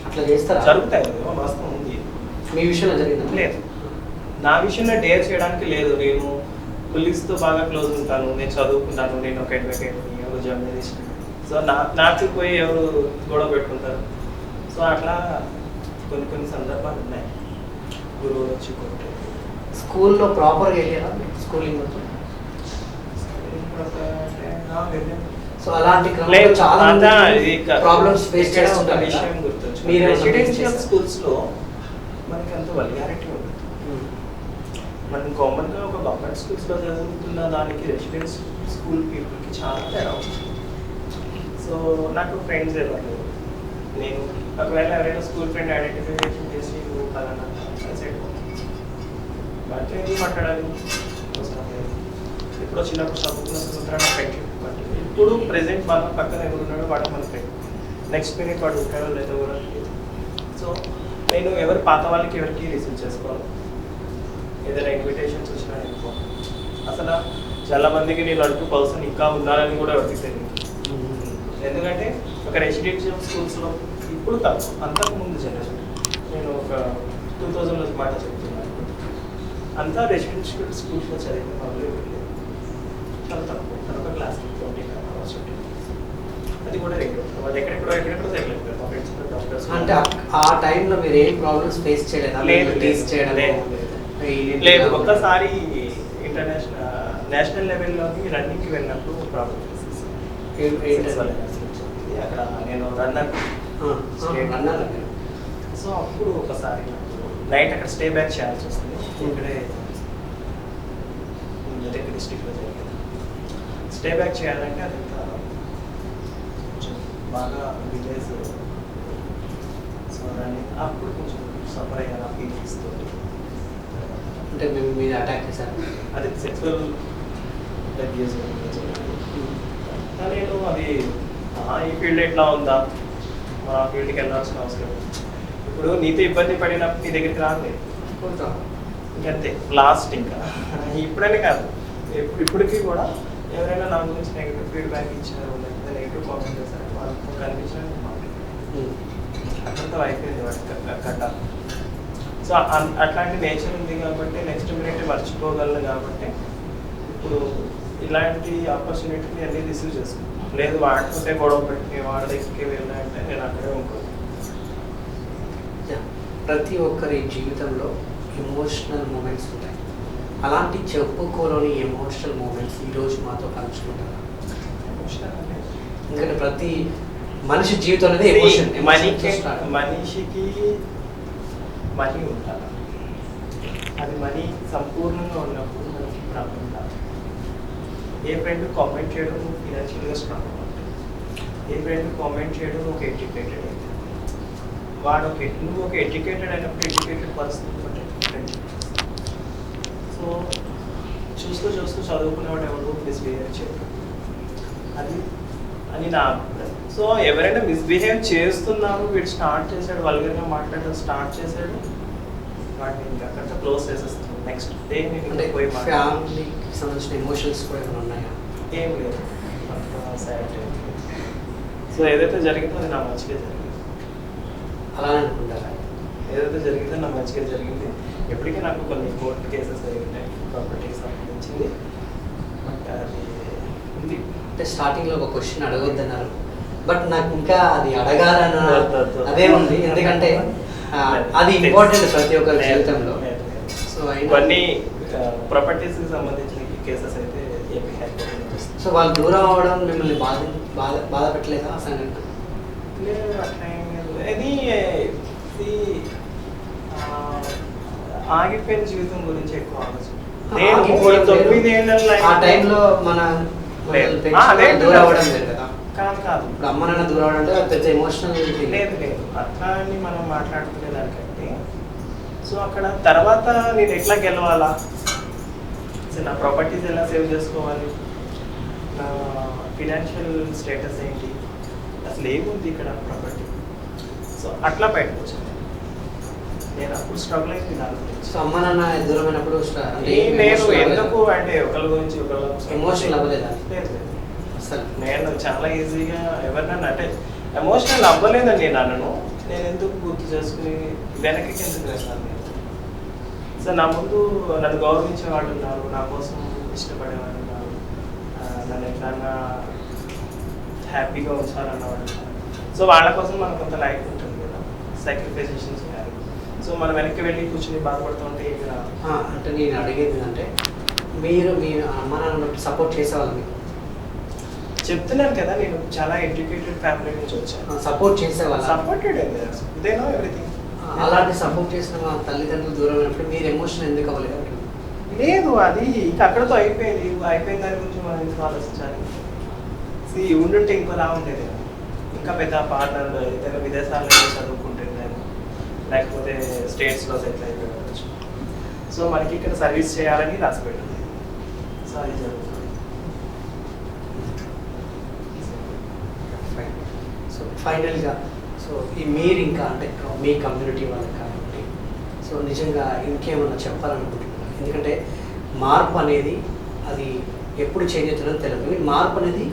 అట్లా చేస్తారా? జరుగుతాయి కదా, వాస్తవం ఉంది. మీ విషయంలో జరిగిందా? లేదు, నా విషయంలో డేర్ చేయడానికి లేదు. నేను పోలీస్తో బాగా క్లోజ్ ఉంటాను, నేను చదువుకుంటాను, నేను ఒక అడ్వకేట్, ఒక జర్నలిస్ట్. సో నాకు పోయి ఎవరు గొడవ పెట్టుకుంటారు. సో అట్లా కొన్ని సందర్భాలు ఉన్నాయి. గురువులు వచ్చి కొట్టే స్కూల్లో ప్రాపర్గా వెళ్ళారా స్కూలింగ్ మొత్తం? సో అలాంటి క్రమంలో చాలా ప్రాబ్లమ్స్ ఫేస్ చేస్తుంటారు. విషయం గుర్తొచ్చు, మీరు రెసిడెన్షియల్ స్కూల్స్లో మనకి అంత వల్గారిటీ ఉంటుంది. మనం కామన్గా ఒక గవర్నమెంట్ స్కూల్స్లో చదువుతున్న దానికి రెసిడెన్స్ స్కూల్ పీపుల్కి చాలా తేడా ఉంటుంది. సో నాకు ఫ్రెండ్స్ ఎవరు, నేను ఒకవేళ ఎవరైనా స్కూల్ ఫ్రెండ్ ఐడెంటిఫికేషన్ చేసి నువ్వు పలానా సెట్ బట్ ఏం మాట్లాడాలి అవసరం లేదు. ఇప్పుడు చిన్నప్పుడు చదువుకున్న సంవత్సరం నా ఫ్రెండ్షిప్ బట్ ఇప్పుడు ప్రెసెంట్ మన పక్కన ఎవరు ఉన్నాడో వాడు మన ఫ్రెండ్, నెక్స్ట్ మినిట్ వాడు ఉంటాడో లేదో కూడా తెలియదు. సో నేను ఎవరు పాత వాళ్ళకి ఎవరికి రిసీవ్ చేసుకోవాలి, ఏదైనా ఇన్విటేషన్స్ వచ్చినా ఎక్కువ అసలు చాలా మందికి నేను అడుగు పర్సన్ ఇంకా ఉన్నారని కూడా ఎవరికి తెలియదు. ఎందుకంటే ఒక రెసిడెన్షియల్ స్కూల్స్లో ఇప్పుడు తక్కువ, అంతకుముందు జనరేషన్ నేను ఒక 2000లో మాట చెప్తున్నాను, అంతా రెసిడెన్షియల్ స్కూల్స్లో చదివిన వాళ్ళు వెళ్ళలేదు, చాలా తక్కువ. ఒక క్లాస్కి 20 hours అది కూడా రెగ్యులర్, వాళ్ళు ఎక్కడెక్కడో సెటిల్ అయిపోయారు. మా ఫ్రెండ్స్ డాక్టర్స్. అంటే ఆ టైంలో మీరు ఏం ప్రాబ్లమ్స్ ఫేస్ చేయలేదా? లేదు, ఒక్కసారి నేషనల్ లెవెల్లోకి రన్నింగ్కి వెళ్ళినప్పుడు ప్రాబ్లమ్ అక్కడ నేను రన్నర్. సో అప్పుడు ఒకసారి నైట్ అక్కడ స్టే బ్యాక్ చేయాల్సి వస్తుంది. ఇక్కడే మెదక్ డిస్ట్రిక్ట్లో జరిగింది. స్టే బ్యాక్ చేయాలంటే అది కొంచెం బాగా విలేజ్. సో రన్నింగ్ అప్పుడు కొంచెం సఫర్ అయ్యాను ఫీలింగ్స్తో. అంటే మేము మీద అటాక్ చేశారు, అది సెక్సువల్ అబ్యూస్. నేను అది ఈ ఫీల్డ్ ఎట్లా ఉందా, ఆ ఫీల్డ్కి వెళ్ళాల్సిన అవసరం. ఇప్పుడు నీతో ఇబ్బంది పడినప్పుడు నీ దగ్గరికి రాలేదు ఇంకంతే లాస్ట్. ఇంకా ఇప్పుడనే కాదు, ఇప్పటికీ కూడా ఎవరైనా నా గురించి నెగిటివ్ ఫీడ్బ్యాక్ ఇచ్చారు, లేకపోతే నెగిటివ్ కామెంట్ చేశారు, వాళ్ళతో కనిపించారు అక్కడితో అయిపోయింది వాటి కట్ట. సో అట్లాంటి నేచర్ ఉంది కాబట్టి నెక్స్ట్ మినిట్ మర్చిపోగలను. కాబట్టి ఇప్పుడు ఇలాంటి ఆపర్చునిటీని అన్నీ రిసీవ్ చేసుకుంటాను. లేదు వాడుకుంటే గొడవ పెట్టి వాడి దగ్గరికి వెళ్ళాలంటే నేను అక్కడే ఉంటాను. ప్రతి ఒక్కరి జీవితంలో ఎమోషనల్ మూమెంట్స్ ఉంటాయి. అలాంటి చెప్పుకోలేని ఎమోషనల్ మూమెంట్స్ ఈరోజు మాతో పంచుకుంటారు. ఎందుకంటే ప్రతి మనిషి జీవితం అనేది ఎమోషన్. మనిషికి మనీ ఉండాలి, అది మనీ సంపూర్ణంగా ఉన్నప్పుడు మనకి ప్రాబ్లం కాదు. ఏ ఫ్రెండ్ కామెంట్ చేయడం నువ్వు ఫినాన్షియల్గా స్ట్రాంగ్ అవుతుంది, ఏ ఫ్రెండ్ కామెంట్ చేయడం నువ్వు ఒక ఎడ్యుకేటెడ్ అయితే వాడు నువ్వు ఒక ఎడ్యుకేటెడ్ అయినప్పుడు ఎడ్యుకేటెడ్ పరిస్థితి బట్టి ఫ్రెండ్. సో చూస్తూ చదువుకునేవాడు ఎవరు మిస్బిహేవ్ చేయడం అని నా అభిప్రాయం. సో ఎవరైనా మిస్బిహేవ్ చేస్తున్నారు, వీడు స్టార్ట్ చేశాడు, వల్గర్గా మాట్లాడడం స్టార్ట్ చేశాడు, వాటిని ఇంకా అక్కడ క్లోజ్ చేసేస్తాను. నెక్స్ట్ డే నేను పోయి ఫ్యామిలీకి సంబంధించిన ఎమోషన్స్ కూడా ఏమైనా ఉన్నాయా? ఏం లేదు, సాడ్. సో ఏదైతే జరిగిందో అది నా మంచిగా జరిగింది. అలా అనుకుంటారా? ఏదైతే జరిగిందో నా మంచిగా జరిగింది. ఎప్పటికీ నాకు కొన్ని కోర్టు కేసెస్ జరిగినాయి ప్రాపర్టీకి సంబంధించింది, బట్ అది ఉంది. అంటే స్టార్టింగ్లో ఒక క్వశ్చన్ అడగొద్దన్నారు, బట్ నాకు ఇంకా అది అడగాలన్న అదే ఉంది. ఎందుకంటే అది ఇంపార్టెంట్ ప్రతి ఒక్కరి జీవితంలో. సో ఇవన్నీ ప్రాపర్టీస్కి సంబంధించిన కేసెస్ అయితే ఏపీ హైకోర్టు. సో వాళ్ళు దూరం అవ్వడం మిమ్మల్ని బాధ పెట్టలేదా ఆ సంఘటన? అది ఆగిపోయిన జీవితం గురించి ఎక్కువ ఆలోచన. ఆ టైంలో దూరం అవ్వడం లేదు కదా. కాదు ఇప్పుడు అమ్మ నాన్న దూరం అంటే అది పెద్ద ఎమోషనల్ లేదు లేదు అట్లా అని మనం మాట్లాడుకునే దానికంటే సో అక్కడ తర్వాత నేను ఎట్లా గెలవాలా సో నా ప్రాపర్టీస్ ఎలా సేవ్ చేసుకోవాలి, నా ఫినాన్షియల్ స్టేటస్ ఏంటి, అసలు ఏముంది ఇక్కడ ప్రాపర్టీ. సో అట్లా బయటకు వచ్చాను నేను. అప్పుడు స్ట్రగుల్ అయింది దాని గురించి. సో అమ్మ నాన్న దూరమైనప్పుడు నేను ఎందుకు అంటే ఒకళ్ళ గురించి ఒకళ్ళ ఎమోషనల్ అవ్వలేదా? లేదు లేదు అసలు నేను చాలా ఈజీగా ఎవరినైనా అంటే ఎమోషనల్ అవ్వలేదండి నన్ను. నేను ఎందుకు గుర్తు చేసుకుని వెనక్కి ఎందుకు వేస్తాను నేను. సో నా ముందు నన్ను గౌరవించే వాళ్ళు ఉన్నారు, నా కోసం ఇష్టపడేవాళ్ళు ఉన్నారు, నన్ను ఎట్లన్నా హ్యాపీగా ఉంచాలన్న వాళ్ళు ఉన్నారు. సో వాళ్ళ కోసం మనకు కొంత లైఫ్ ఉంటుంది కదా, సాక్రిఫైజేషన్ చేయాలి. సో మనం వెనక్కి వెళ్ళి కూర్చొని బాధపడుతుంటే ఏమి రాదు. అంటే నేను అడిగేది అంటే మీరు మీ అమ్మ నాన్న సపోర్ట్ చేసేవాళ్ళు మీకు? చెప్తున్నాను కదా నేను చాలా ఎడ్యుకేటెడ్ ఫ్యామిలీ నుంచి వచ్చాను. సపోర్ట్ చేసేవాళ్ళు? Supported they know everything. అలాంటి సపోర్ట్ చేసిన మా తల్లిదండ్రులు దూరం అయినప్పుడు మీరు ఎమోషన్ ఎందుకు అవ్వలేదు? లేదు అది ఇంకా అక్కడతో అయిపోయింది. అయిపోయిన దాని గురించి మనం ఎందుకు ఆలోచించాలి? ఉండుంటే ఇంకోలా ఉండేది, ఇంకా పెద్ద పార్ట్నర్ ఏదైనా విదేశాల్లో చదువుకుంటుండేమో, లేకపోతే స్టేట్స్లో సెటిల్ అయిపోవచ్చు. సో మనకి ఇక్కడ సర్వీస్ చేయాలని రాసి పెట్టింది. సో అది జరుగుతుంది. సో ఫైనల్గా సో ఈ మీరు ఇంకా అంటే మీ కమ్యూనిటీ వాళ్ళకి కాబట్టి సో నిజంగా ఇంకేమన్నా చెప్పాలనుకుంటున్నాను. ఎందుకంటే మార్పు అనేది అది ఎప్పుడు చేంజ్ అవుతుందో తెలియదు. మార్పు అనేది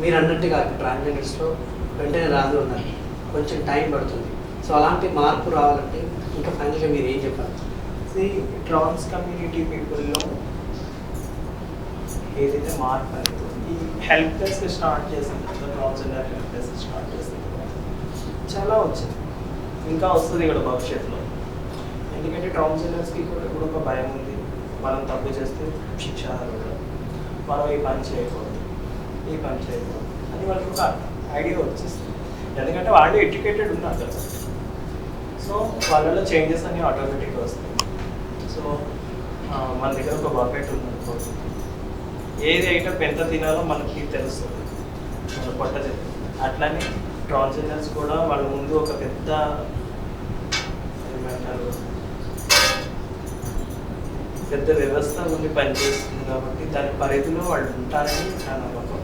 మీరు అన్నట్టుగా ట్రాన్స్జెండర్స్లో వెంటనే రాదు ఉన్నారు, కొంచెం టైం పడుతుంది. సో అలాంటి మార్పు రావాలంటే ఇంకా ఫైనల్గా మీరు ఏం చెప్పాలి? ట్రాన్స్ కమ్యూనిటీ పీపుల్లో ఏదైతే మార్పు అనేది ఈ హెల్ప్ డెస్క్ స్టార్ట్ చేసింది, ట్రాన్స్జెండర్ హెల్ప్ డెస్క్ స్టార్ట్ చేసింది చాలా వచ్చింది, ఇంకా వస్తుంది ఇక్కడ భవిష్యత్తులో. ఎందుకంటే ట్రాన్స్జెండర్స్కి కూడా ఇప్పుడు ఒక భయం ఉంది, మనం తప్పు చేస్తే శిక్ష కూడా, మనం ఈ పని చేయకూడదు ఈ పని చేయకూడదు అని వాళ్ళకి ఒక ఐడియా వచ్చేస్తుంది. ఎందుకంటే వాళ్ళు ఎడ్యుకేటెడ్ ఉన్నారు కదా, సో వాళ్ళలో చేంజెస్ అన్నీ ఆటోమేటిక్గా వస్తాయి. సో మన దగ్గర ఒక బకెట్ ఉందనుకో, ఏది ఐటమ్ ఎంత తినాలో మనకి తెలుస్తుంది, మన పొట్ట చెప్తుంది. అట్లానే ట్రాన్స్జెండర్స్ కూడా వాళ్ళ ముందు ఒక పెద్ద ఏమంటారు పెద్ద వ్యవస్థ ఉండి పనిచేస్తుంది కాబట్టి దాని పరిధిలో వాళ్ళు ఉంటారని నా నమ్మకం.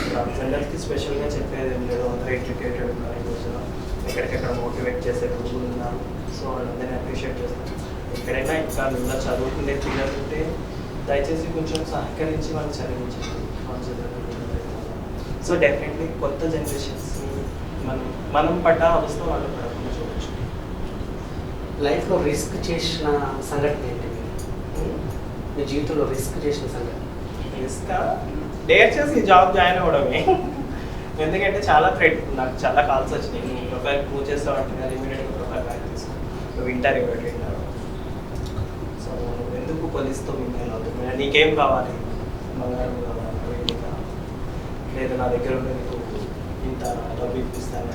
ట్రాన్స్జెండర్స్కి స్పెషల్గా చెప్పేది ఏం లేదు, అందరూ ఎడ్యుకేటెడ్ ఉన్నారు ఈ రోజున, ఎక్కడికెక్కడ మోటివేట్ చేసే గురువులు ఉన్నారు. సో వాళ్ళందరినీ అప్రిషియేట్ చేస్తారు. ఎక్కడైనా ఇంకా ఇంకా చదువుకునే పిల్లలు ఉంటే దయచేసి కొంచెం సహకరించి వాళ్ళు చదివించండి. సో డెఫినెట్లీ కొత్త జనరేషన్స్ని మనం పడ్డ అవస్థ వాళ్ళు పడకుండా చూడవచ్చు. లైఫ్లో రిస్క్ చేసిన సంఘటన ఏంటి? మీ జీవితంలో రిస్క్ చేసిన సంఘటన? రిస్క్ డేర్ చేసి జాబ్ జాయిన్ అవ్వడమే. ఎందుకంటే చాలా థ్రెడ్, నాకు చాలా కాల్స్ వచ్చినాయి, నువ్వు ప్రొఫైల్ ప్రూవ్ చేస్తావు అంటే ఇమీడియట్గా ప్రొఫైల్ బ్యాక్ తీసుకో, నువ్వు ఇంటర్వ్యూ పెట్టినారు. సో నువ్వు ఎందుకు పోలీస్తో మిమ్మల్ని అవుతుంది, నీకేం కావాలి, బంగారం కావాలి, వెండి కావాలి, లేదా నా దగ్గర ఉండే నీకు ఇంత డబ్బు ఇప్పిస్తాను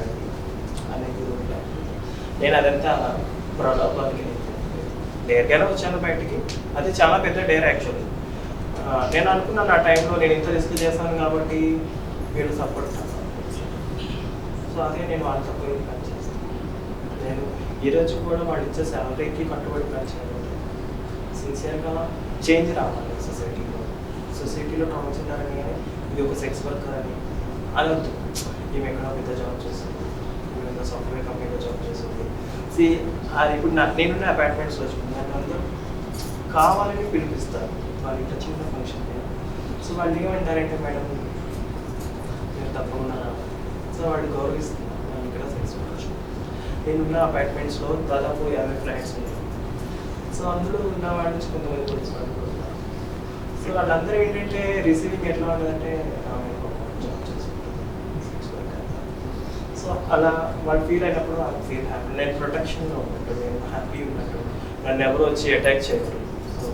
అనేది ఉంటాయి. నేను అదంతా ప్రలోభానికి డేర్గానే వచ్చాను బయటికి. అది చాలా పెద్ద డేర్ యాక్చువల్లీ. నేను అనుకున్నాను ఆ టైంలో నేను ఇంత రిస్క్ చేశాను కాబట్టి వీళ్ళు సపోర్ట్ చేస్తాను. సో అదే నేను వాళ్ళ సపోర్ట్ పని చేస్తాను. నేను ఈరోజు కూడా వాళ్ళు ఇచ్చే శాలరీకి కట్టుబడి పని చేయాలి. సిన్సియర్గా చేంజ్ రావాలి సొసైటీలో. సొసైటీలో ట్రాన్స్జెండర్ అని ఇది ఒక సెక్స్ వర్కర్ అని అనొద్దు. ఈమె ఎక్కడ పెద్ద జాబ్ చేస్తుంది, ఈమె ఎక్కడ సాఫ్ట్వేర్ కంపెనీలో జాబ్ చేస్తుంది. అది ఇప్పుడు నేనున్న అపార్ట్మెంట్స్లో వచ్చుకున్నాను, అందరూ కావాలని పిలిపిస్తారు వాళ్ళు ఇట్లా చిన్న ఫంక్షన్. సో వాళ్ళు ఏమంటారంటే మేడం నేను తప్పకుండా రావాలి. సో వాళ్ళు గౌరవిస్తున్నారు వాళ్ళు ఇక్కడ సెక్స్ వర్కర్స్. నేనున్న అపార్ట్మెంట్స్లో దాదాపు 50 ఫ్లాట్స్ ఉన్నాయి. సో అందులో ఉన్న వాళ్ళ నుంచి కొంతమంది పోలీసు వాళ్ళు కూడా ఉన్నారు. సో వాళ్ళందరూ ఏంటంటే రిసీవింగ్ ఎట్లా ఉంటుందంటే జాబ్ చేసుకుంటారు. సో అలా వాళ్ళు ఫీల్ అయినప్పుడు వాళ్ళు ఫీల్ హ్యాపీ, నేను ప్రొటెక్షన్గా ఉన్నట్టు, నేను హ్యాపీ ఉన్నట్టు, నన్ను ఎవరు వచ్చి అటాక్ చేయరు. సో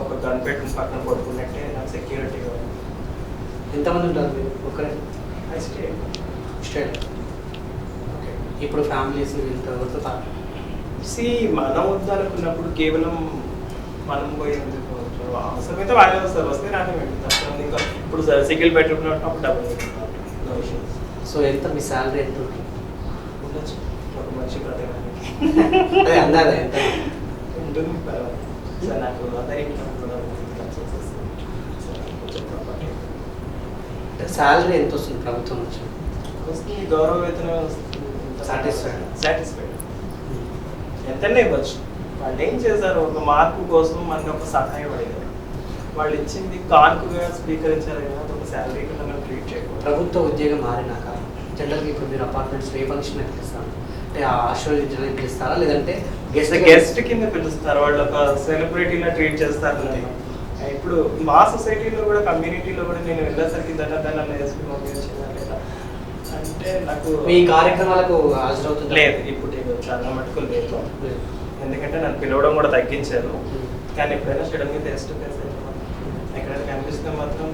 ఒక గన్ పెట్టుకుని పక్కన పడుకున్నట్టే నాకు సెక్యూరిటీగా ఉంది. ఎంతమంది ఉంటారు మీరు? ఒకరే? I state. ఓకే. ఇప్పుడు ఫ్యామిలీస్ ఇంతవరకు మనం వద్దనుకున్నప్పుడు కేవలం మనం పోయేందుకు అవసరం అయితే వాళ్ళే వస్తారు, వస్తే రాని పెట్టుకుంటారు. ఇంకా ఇప్పుడు సింగిల్ బెడ్రూమ్లో ఉన్నప్పుడు డబుల్ పెట్టుకుంటారు. సో ఎంత మీ శాలరీ ఎంత ఉంటుంది? ఉండొచ్చు ఒక మనిషి బ్రతకడానికి. అదే అందాదా ఎంత ఉంటుంది పర్వాలేదు. సార్ నాకు అదే ఇన్కమ్ కూడా సక్సెస్ వస్తుంది. సార్ కొంచెం ప్రాపర్టీ శాలరీ ఎంత వస్తుంది ప్రభుత్వం నుంచి? వస్తుంది, గౌరవ వేతనం వస్తుంది. సాటిస్ఫైడ్ ఎంతనే ఇవ్వచ్చు. వాళ్ళు ఏం చేశారు, ఒక మార్పు కోసం మనకి ఒక సహాయం అడిగారు. వాళ్ళు ఇచ్చింది కానుకగా స్వీకరించారు కదా, ఒక శాలరీ కింద మనం ట్రీట్ చేయకూడదు. ప్రభుత్వ ఉద్యోగం మారినాక జనరల్గా ఇప్పుడు మీరు అపార్ట్మెంట్స్ ఏ ఫంక్షన్ పిలుస్తారు అంటే ఆశీర్వదించడానికి పిలుస్తారా, లేదంటే గెస్ట్ కింద పిలుస్తారు. వాళ్ళు ఒక సెలబ్రిటీలా ట్రీట్ చేస్తారు కదా. ఇప్పుడు మా సొసైటీలో కూడా కమ్యూనిటీలో కూడా నేను వెళ్ళేసరికి దండ వేసుకు పంపించిన లేదా అంటే నాకు మీ కార్యక్రమాలకు హాజరవుతుంది లేదు. ఇప్పుడు చాలా మటుకు లేదు, ఎందుకంటే నన్ను పిలవడం కూడా తగ్గించారు. కానీ ఎప్పుడైనా సడన్గా ఫేస్ టు ఫేస్ అయితే ఎక్కడైనా కనిపిస్తే మాత్రం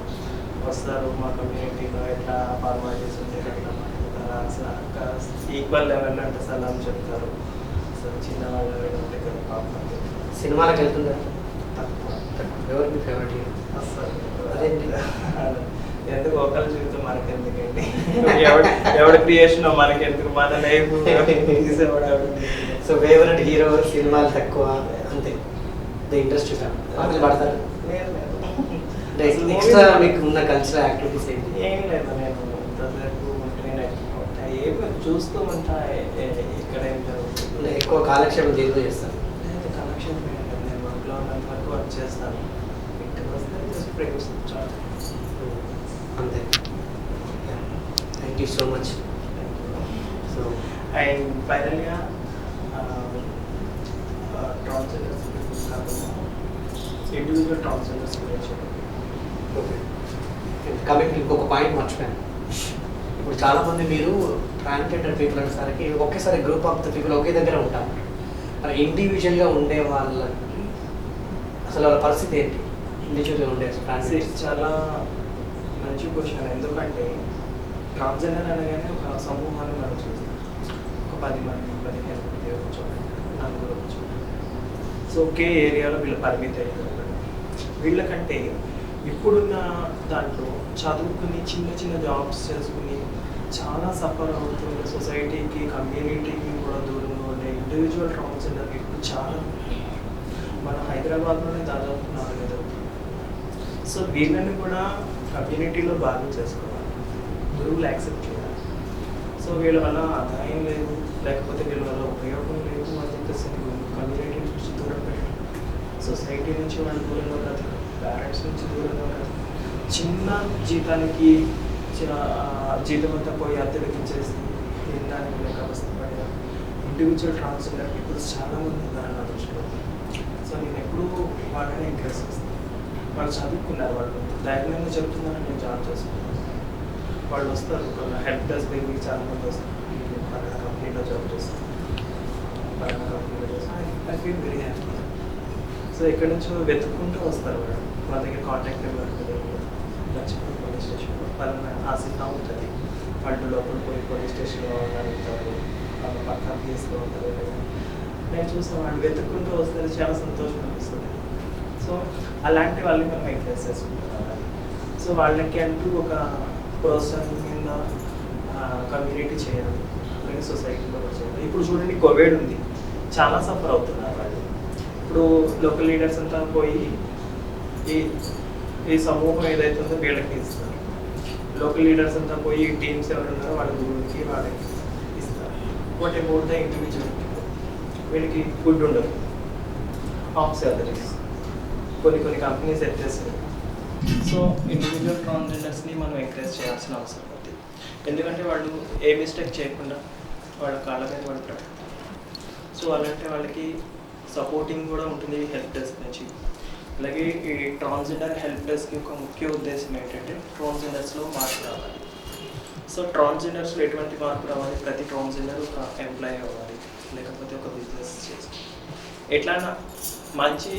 వస్తారు. మా కమ్యూనిటీలో ఎట్లా ఫార్మాలిటీస్ ఉంటాయి ఎట్లా మాట్లాడతారు, ఈక్వల్ లెవెల్లో అంటే సలాం చెప్తారు. సో చిన్న వాళ్ళు ఉంటే కదా పాపం సినిమాలకు వెళ్తుంటారు. తక్కువ ఎవరు మీ ఫేవరెట్ హీరో? వస్తారు. అదేంటి? ఎందుకు ఒకళ్ళ జీవితం మనకి ఎందుకండి, ఎవడ క్రియేషన్ మనకి ఎందుకు, మన లైఫ్ తీసేవాడు. సో ఫేవరెట్ హీరో, సినిమాలు తక్కువ అంతే, ఇంట్రెస్ట్ పాటలు పాడతారు. అంటే ఎక్స్ట్రా మీకు ఉన్న కల్చరల్ యాక్టివిటీస్ ఏంటి? ఏం లేదు, నేను ఇంతసేపు ఏమి చూస్తూ ఉంటా ఇక్కడ ఏం జరుగుతుంది. ఎక్కువ కాలక్షేపం దేనితో చేస్తారు? కనెక్షన్ నేను వర్క్లో ఉన్నంత వరకు వర్క్ చేస్తాను. ఇంటికి వస్తే జస్ట్ ఫ్రెండ్స్ చాలు. అంతే. Thank you so much. So and ఫైనల్గా ట్రాన్స్జెండర్స్ కాకుండా ఇండివిజువల్ ట్రాన్స్జెండర్స్ గురించి ఓకే, కాబట్టి ఇంకొక పాయింట్ మర్చిపోయాను. ఇప్పుడు చాలామంది మీరు ట్రాన్స్జెండర్ పీపుల్ అనేసరికి ఒకేసారి గ్రూప్ ఆఫ్ ద పీపుల్ ఒకే దగ్గర ఉంటారు. మరి ఇండివిజువల్గా ఉండే వాళ్ళకి అసలు వాళ్ళ పరిస్థితి ఏంటి? ఇండివిజువల్గా ఉండే ట్రాన్స్జెండర్ చాలా మంచి క్వశ్చన్. ఎందుకంటే ట్రాన్స్జెండర్ అనగానే ఒక సమూహాన్ని మనం చూస్తాం. ఒక 10 మంది 15 మంది కూర్చోండి, 4 కూర్చోండి. సో ఒకే ఏరియాలో వీళ్ళు పరిమితి అయ్యారు. వీళ్ళకంటే ఇప్పుడున్న దాంట్లో చదువుకుని చిన్న చిన్న జాబ్స్ చేసుకుని చాలా సఫర్ అవుతున్న సొసైటీకి కమ్యూనిటీకి కూడా దూరంగా ఉండే ఇండివిజువల్ ట్రాన్స్జెండర్కి ఇప్పుడు చాలా మన హైదరాబాద్లోనే దాదాపు 4-5 అవుతుంది. సో వీళ్ళని కూడా కమ్యూనిటీలో భాగం చేసుకోవాలి, గురువులు యాక్సెప్ట్ చేయాలి. సో వీళ్ళ వల్ల ఆదాయం లేదు, లేకపోతే వీళ్ళ వల్ల ఉపయోగం లేదు అని చెప్పేసి కమ్యూనిటీ నుంచి దూరం పెట్టడం, సొసైటీ నుంచి వాళ్ళు దూరంగా కాదు, పేరెంట్స్ నుంచి దూరంగా కాదు, చిన్న జీతానికి జీతం అంతా పోయి అద్దెలకు ఇచ్చేసి తినడానికి లేక కష్టపడిన ఇండివిజువల్ ట్రాన్స్జెండర్ పీపుల్స్ చాలామంది ఉన్నారు నా దృష్టిలో. సో నేను ఎప్పుడూ వాళ్ళని ఎంకరేజ్ చేస్తాను. వాళ్ళు చదువుకున్నారు, వాళ్ళు ధైర్యంగా చెప్తున్నారని నేను జాబ్ చేసుకున్నాను. వాళ్ళు వస్తారు, హెల్ప్ డెస్క్ దగ్గర చాలామంది వస్తారు. పలానా కంపెనీలో జాబ్ చేస్తాను, పలానా కంపెనీలో చేస్తాను. I feel very happy. So ఇక్కడ నుంచి వెతుక్కుంటూ వస్తారు వాళ్ళు. మా దగ్గర కాంటాక్ట్ నెంబర్ లక్ష్మీ పోలీస్ స్టేషన్లో పలానా ఆసిఫా ఉంటుంది. వాళ్ళు లోపల పోయి పోలీస్ స్టేషన్లో అడుగుతారు, వాళ్ళ పక్క కేసులో ఉంటారు. నేను చూసిన వాళ్ళు వెతుక్కుంటూ వస్తే చాలా సంతోషం అనిపిస్తుంది. సో అలాంటి వాళ్ళని మనం ఎంకరేజ్ చేసుకుంటున్నాం. సో వాళ్ళకి అంటూ ఒక పర్సన్ కింద కమ్యూనిటీ చేయాలి, అలాగే సొసైటీలో చేయాలి. ఇప్పుడు చూడండి, కోవిడ్ ఉంది, చాలా సఫర్ అవుతున్నారు వాళ్ళు. ఇప్పుడు లోకల్ లీడర్స్ అంతా పోయి ఈ సమూహం ఏదైతే ఉందో వీళ్ళకి ఇస్తారు. లోకల్ లీడర్స్ అంతా పోయి టీమ్స్ ఎవరు ఉన్నారో వాళ్ళ గురువులకి వాళ్ళకి ఇస్తారు. What about the individual? వీళ్ళకి ఫుడ్ ఉండదు, హాఫ్ సాలరీస్, కొన్ని కంపెనీస్ ఎత్తేస్తాయి. సో ఇండివిజువల్ ట్రాన్స్జెండర్స్ని మనం ఎంకరేజ్ చేయాల్సిన అవసరం ఉంది. ఎందుకంటే వాళ్ళు ఏ మిస్టేక్ చేయకుండా వాళ్ళ కాళ్ళ మీద వాళ్ళు బ్రతుకుతారు. సో అలాంటి వాళ్ళకి సపోర్టింగ్ కూడా ఉంటుంది హెల్ప్ డెస్క్ నుంచి. అలాగే ఈ ట్రాన్స్జెండర్ హెల్ప్ డెస్క్ యొక్క ముఖ్య ఉద్దేశం ఏంటంటే ట్రాన్స్జెండర్స్లో మార్పు రావాలి. సో ట్రాన్స్జెండర్స్లో ఎటువంటి మార్పు రావాలి? ప్రతి ట్రాన్స్జెండర్ ఒక ఎంప్లాయీ అవ్వాలి, లేకపోతే ఒక బిజినెస్ చేసి ఎట్లా మంచి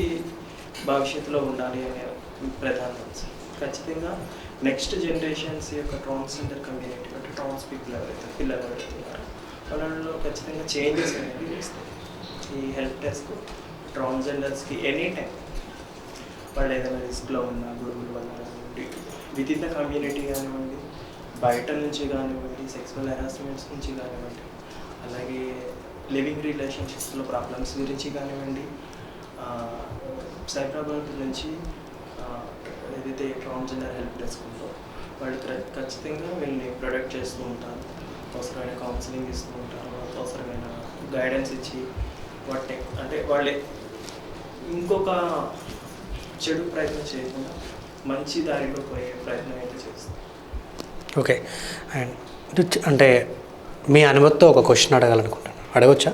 భవిష్యత్తులో ఉండాలి అనే ప్రధాన అంశం. ఖచ్చితంగా నెక్స్ట్ జనరేషన్స్ యొక్క ట్రాన్స్జెండర్ కమ్యూనిటీ అంటే ట్రాన్స్ పీపుల్ ఎవరైతే పిల్లలు ఎవరైతున్నారో వాళ్ళలో ఖచ్చితంగా చేంజెస్ అనేవి వస్తాయి. ఈ హెల్ప్ డెస్క్ ట్రాన్స్జెండర్స్కి ఎనీ టైం వాళ్ళు ఏదైనా రిస్క్లో ఉన్న గురువుల వల్ల కానివ్వండి, విత్ ఇన్ ద కమ్యూనిటీ కానివ్వండి, బయట నుంచి కానివ్వండి, సెక్సువల్ హెరాస్మెంట్స్ నుంచి కానివ్వండి, అలాగే లివింగ్ రిలేషన్షిప్స్లో ప్రాబ్లమ్స్ గురించి కానివ్వండి, సైబరాబాద్ నుంచి ఏదైతే ట్రాన్స్జెండర్ హెల్ప్ డెస్క్ ఉందో వాళ్ళు ఖచ్చితంగా వీళ్ళని ప్రొటెక్ట్ చేస్తూ ఉంటారు, అవసరమైన కౌన్సిలింగ్ ఇస్తూ ఉంటారు, అవసరమైన గైడెన్స్ ఇచ్చి వాటి అంటే వాళ్ళే ఇంకొక చెడు ప్రయత్నం చేయకుండా మంచి దారిలో పోయే ప్రయత్నం అయితే చేస్తారు. ఓకే. అండ్ అంటే మీ అనుమతితో ఒక క్వశ్చన్ అడగాలనుకుంటాను, అడగవచ్చా?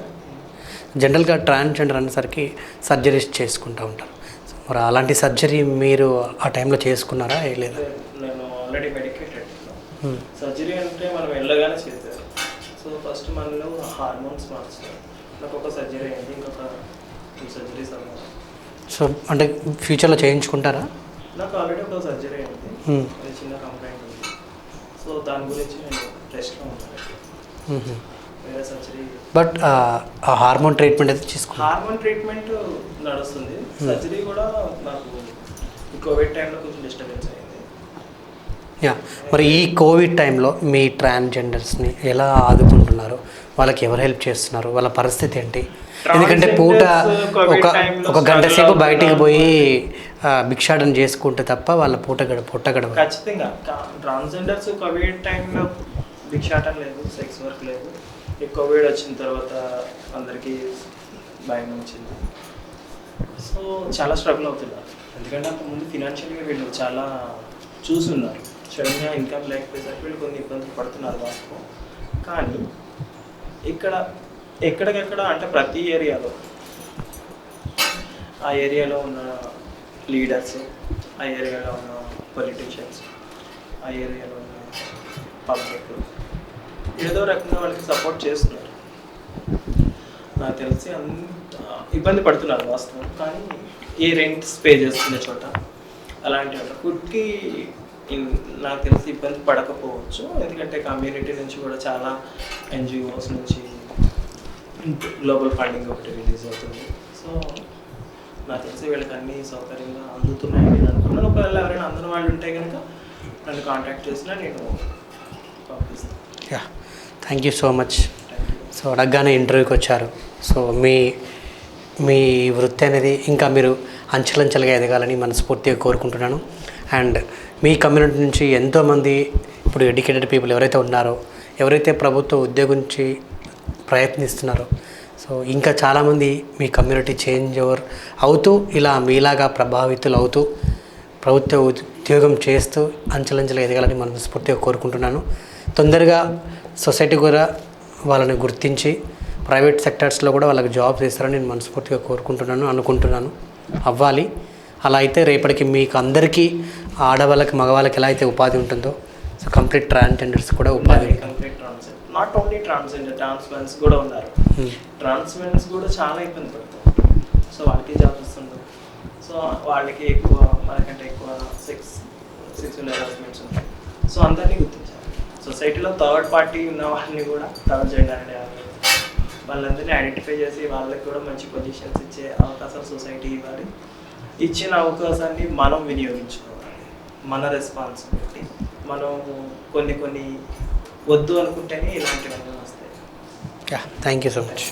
జనరల్గా ట్రాన్స్జెండర్ అనేసరికి సర్జరీస్ చేసుకుంటూ ఉంటారు. సో మరి అలాంటి సర్జరీ మీరు ఆ టైంలో చేసుకున్నారా లేదా? నేను ఆల్రెడీ మెడికేటెడ్. సర్జరీ అంటే మనం వెళ్ళగానే చేస్తారు. సో ఫస్ట్ మనలో హార్మోన్స్ మార్చుతారు. నాకు ఒక సర్జరీ అయింది, ఇంకొక 2 సర్జరీస్ అవ్వాలి. సో అంటే ఫ్యూచర్లో చేయించుకుంటారా? నాకు ఆల్రెడీ ఒక సర్జరీ అయింది, అది చిన్న కంప్లైంట్ ఉంది. సో దాని గురించి నేను టెస్ట్లో ఉన్నాను, వేరే సర్జరీ. బట్ ఆ హార్మోన్ ట్రీట్మెంట్ అయితే తీసుకున్నాను. హార్మోన్ ట్రీట్మెంట్ నడుస్తుంది. సర్జరీ కూడా నాకు ఈ కోవిడ్ టైంలో కొంచెం డిస్టర్బెన్స్ అయింది. యా, మరి ఈ కోవిడ్ టైంలో మీ ట్రాన్స్జెండర్స్ని ఎలా ఆదుకుంటున్నారు? వాళ్ళకి ఎవరు హెల్ప్ చేస్తున్నారు? వాళ్ళ పరిస్థితి ఏంటి? ఎందుకంటే పూట ఒక గంట సేపు బయటికి పోయి భిక్షాటన చేసుకుంటే తప్ప వాళ్ళ పొట్ట గడవ. ఖచ్చితంగా ట్రాన్స్జెండర్స్ కోవిడ్ టైంలో భిక్షాటన లేదు, సెక్స్ వర్క్ లేదు. ఈ కోవిడ్ వచ్చిన తర్వాత అందరికీ భయం వచ్చింది. సో చాలా స్ట్రగుల్ అవుతున్నారు, ఎందుకంటే అంతకుముందు ఫినాన్షియల్గా వీళ్ళు చాలా చూస్తున్నారు. సడన్గా ఇన్కమ్ లేకపోయేసరికి వీళ్ళు కొన్ని ఇబ్బందులు పడుతున్నారు వాస్తవం. కానీ ఇక్కడ ఎక్కడికెక్కడ అంటే ప్రతి ఏరియాలో ఆ ఏరియాలో ఉన్న లీడర్స్, ఆ ఏరియాలో ఉన్న పొలిటీషియన్స్, ఆ ఏరియాలో ఉన్న పబ్లిక్ ఏదో రకంగా వాళ్ళకి సపోర్ట్ చేస్తున్నారు. నాకు తెలిసి అంత ఇబ్బంది పడుతున్నారు వాస్తవం. కానీ ఏ రెంట్స్ పే చేసుకునే చోట అలాంటి ఫుడ్కి నాకు తెలిసి ఇబ్బంది పడకపోవచ్చు, ఎందుకంటే కమ్యూనిటీ నుంచి కూడా చాలా ఎన్జిఓస్ నుంచి గ్లోబల్ ఫండింగ్ ఒకటి రిలీజ్ అవుతుంది. సో నాకు తెలిసి వీళ్ళకి అన్ని సౌకర్యంగా అందుతున్నాయని నేను అనుకున్నాను. ఒకవేళ ఎవరైనా అందని వాళ్ళు ఉంటే కనుక నన్ను కాంటాక్ట్ చేసినా నేను పంపిస్తాను. Yeah, thank you so much. So అడగగానే ఇంటర్వ్యూకి వచ్చారు. సో మీ వృత్తి అనేది ఇంకా మీరు అంచెలంచెలుగా ఎదగాలని మనస్ఫూర్తిగా కోరుకుంటున్నాను. అండ్ మీ కమ్యూనిటీ నుంచి ఎంతోమంది ఇప్పుడు ఎడ్యుకేటెడ్ పీపుల్ ఎవరైతే ఉన్నారో, ఎవరైతే ప్రభుత్వ ఉద్యోగం నుంచి ప్రయత్నిస్తున్నారో, సో ఇంకా చాలామంది మీ కమ్యూనిటీ చేంజ్ ఓవర్ అవుతూ ఇలా మీలాగా ప్రభావితులు అవుతూ ప్రభుత్వ ఉద్యోగం చేస్తూ అంచెలంచెలుగా ఎదగాలని మనస్ఫూర్తిగా కోరుకుంటున్నాను. తొందరగా సొసైటీ కూడా వాళ్ళని గుర్తించి ప్రైవేట్ సెక్టర్స్లో కూడా వాళ్ళకి జాబ్స్ ఇస్తారని నేను మనస్ఫూర్తిగా కోరుకుంటున్నాను, అనుకుంటున్నాను. అవ్వాలి. అలా అయితే రేపటికి మీకు అందరికీ ఆడవాళ్ళకి మగవాళ్ళకి ఎలా అయితే ఉపాధి ఉంటుందో, సో కంప్లీట్ ట్రాన్స్జెండర్స్ కూడా ఉపాధి ఉంటుంది. నాట్ ఓన్లీ ట్రాన్స్జెండర్, ట్రాన్స్మెన్స్ కూడా ఉన్నారు. ట్రాన్స్మెన్స్ కూడా చాలా ఇబ్బంది పడతారు. సో వాళ్ళకి జాబ్స్ వస్తుంటారు. సో వాళ్ళకి ఎక్కువ మనకంటే ఎక్కువ సెక్సువల్ హెరాస్మెంట్స్ ఉంటాయి. సో అందరినీ గుర్తించాలి. సొసైటీలో థర్డ్ పార్టీ ఉన్న వాళ్ళని కూడా థర్డ్ జెండర్ అనే వాళ్ళందరినీ ఐడెంటిఫై చేసి వాళ్ళకి కూడా మంచి పొజిషన్స్ ఇచ్చే అవకాశం సొసైటీ ఇవ్వాలి. ఇచ్చిన అవకాశాన్ని మనం వినియోగించుకోవాలి. మన రెస్పాన్సిబిలిటీ. మనం కొన్ని వద్దు అనుకుంటేనే ఇలాంటివన్నీ వస్తాయి. Thank you so much.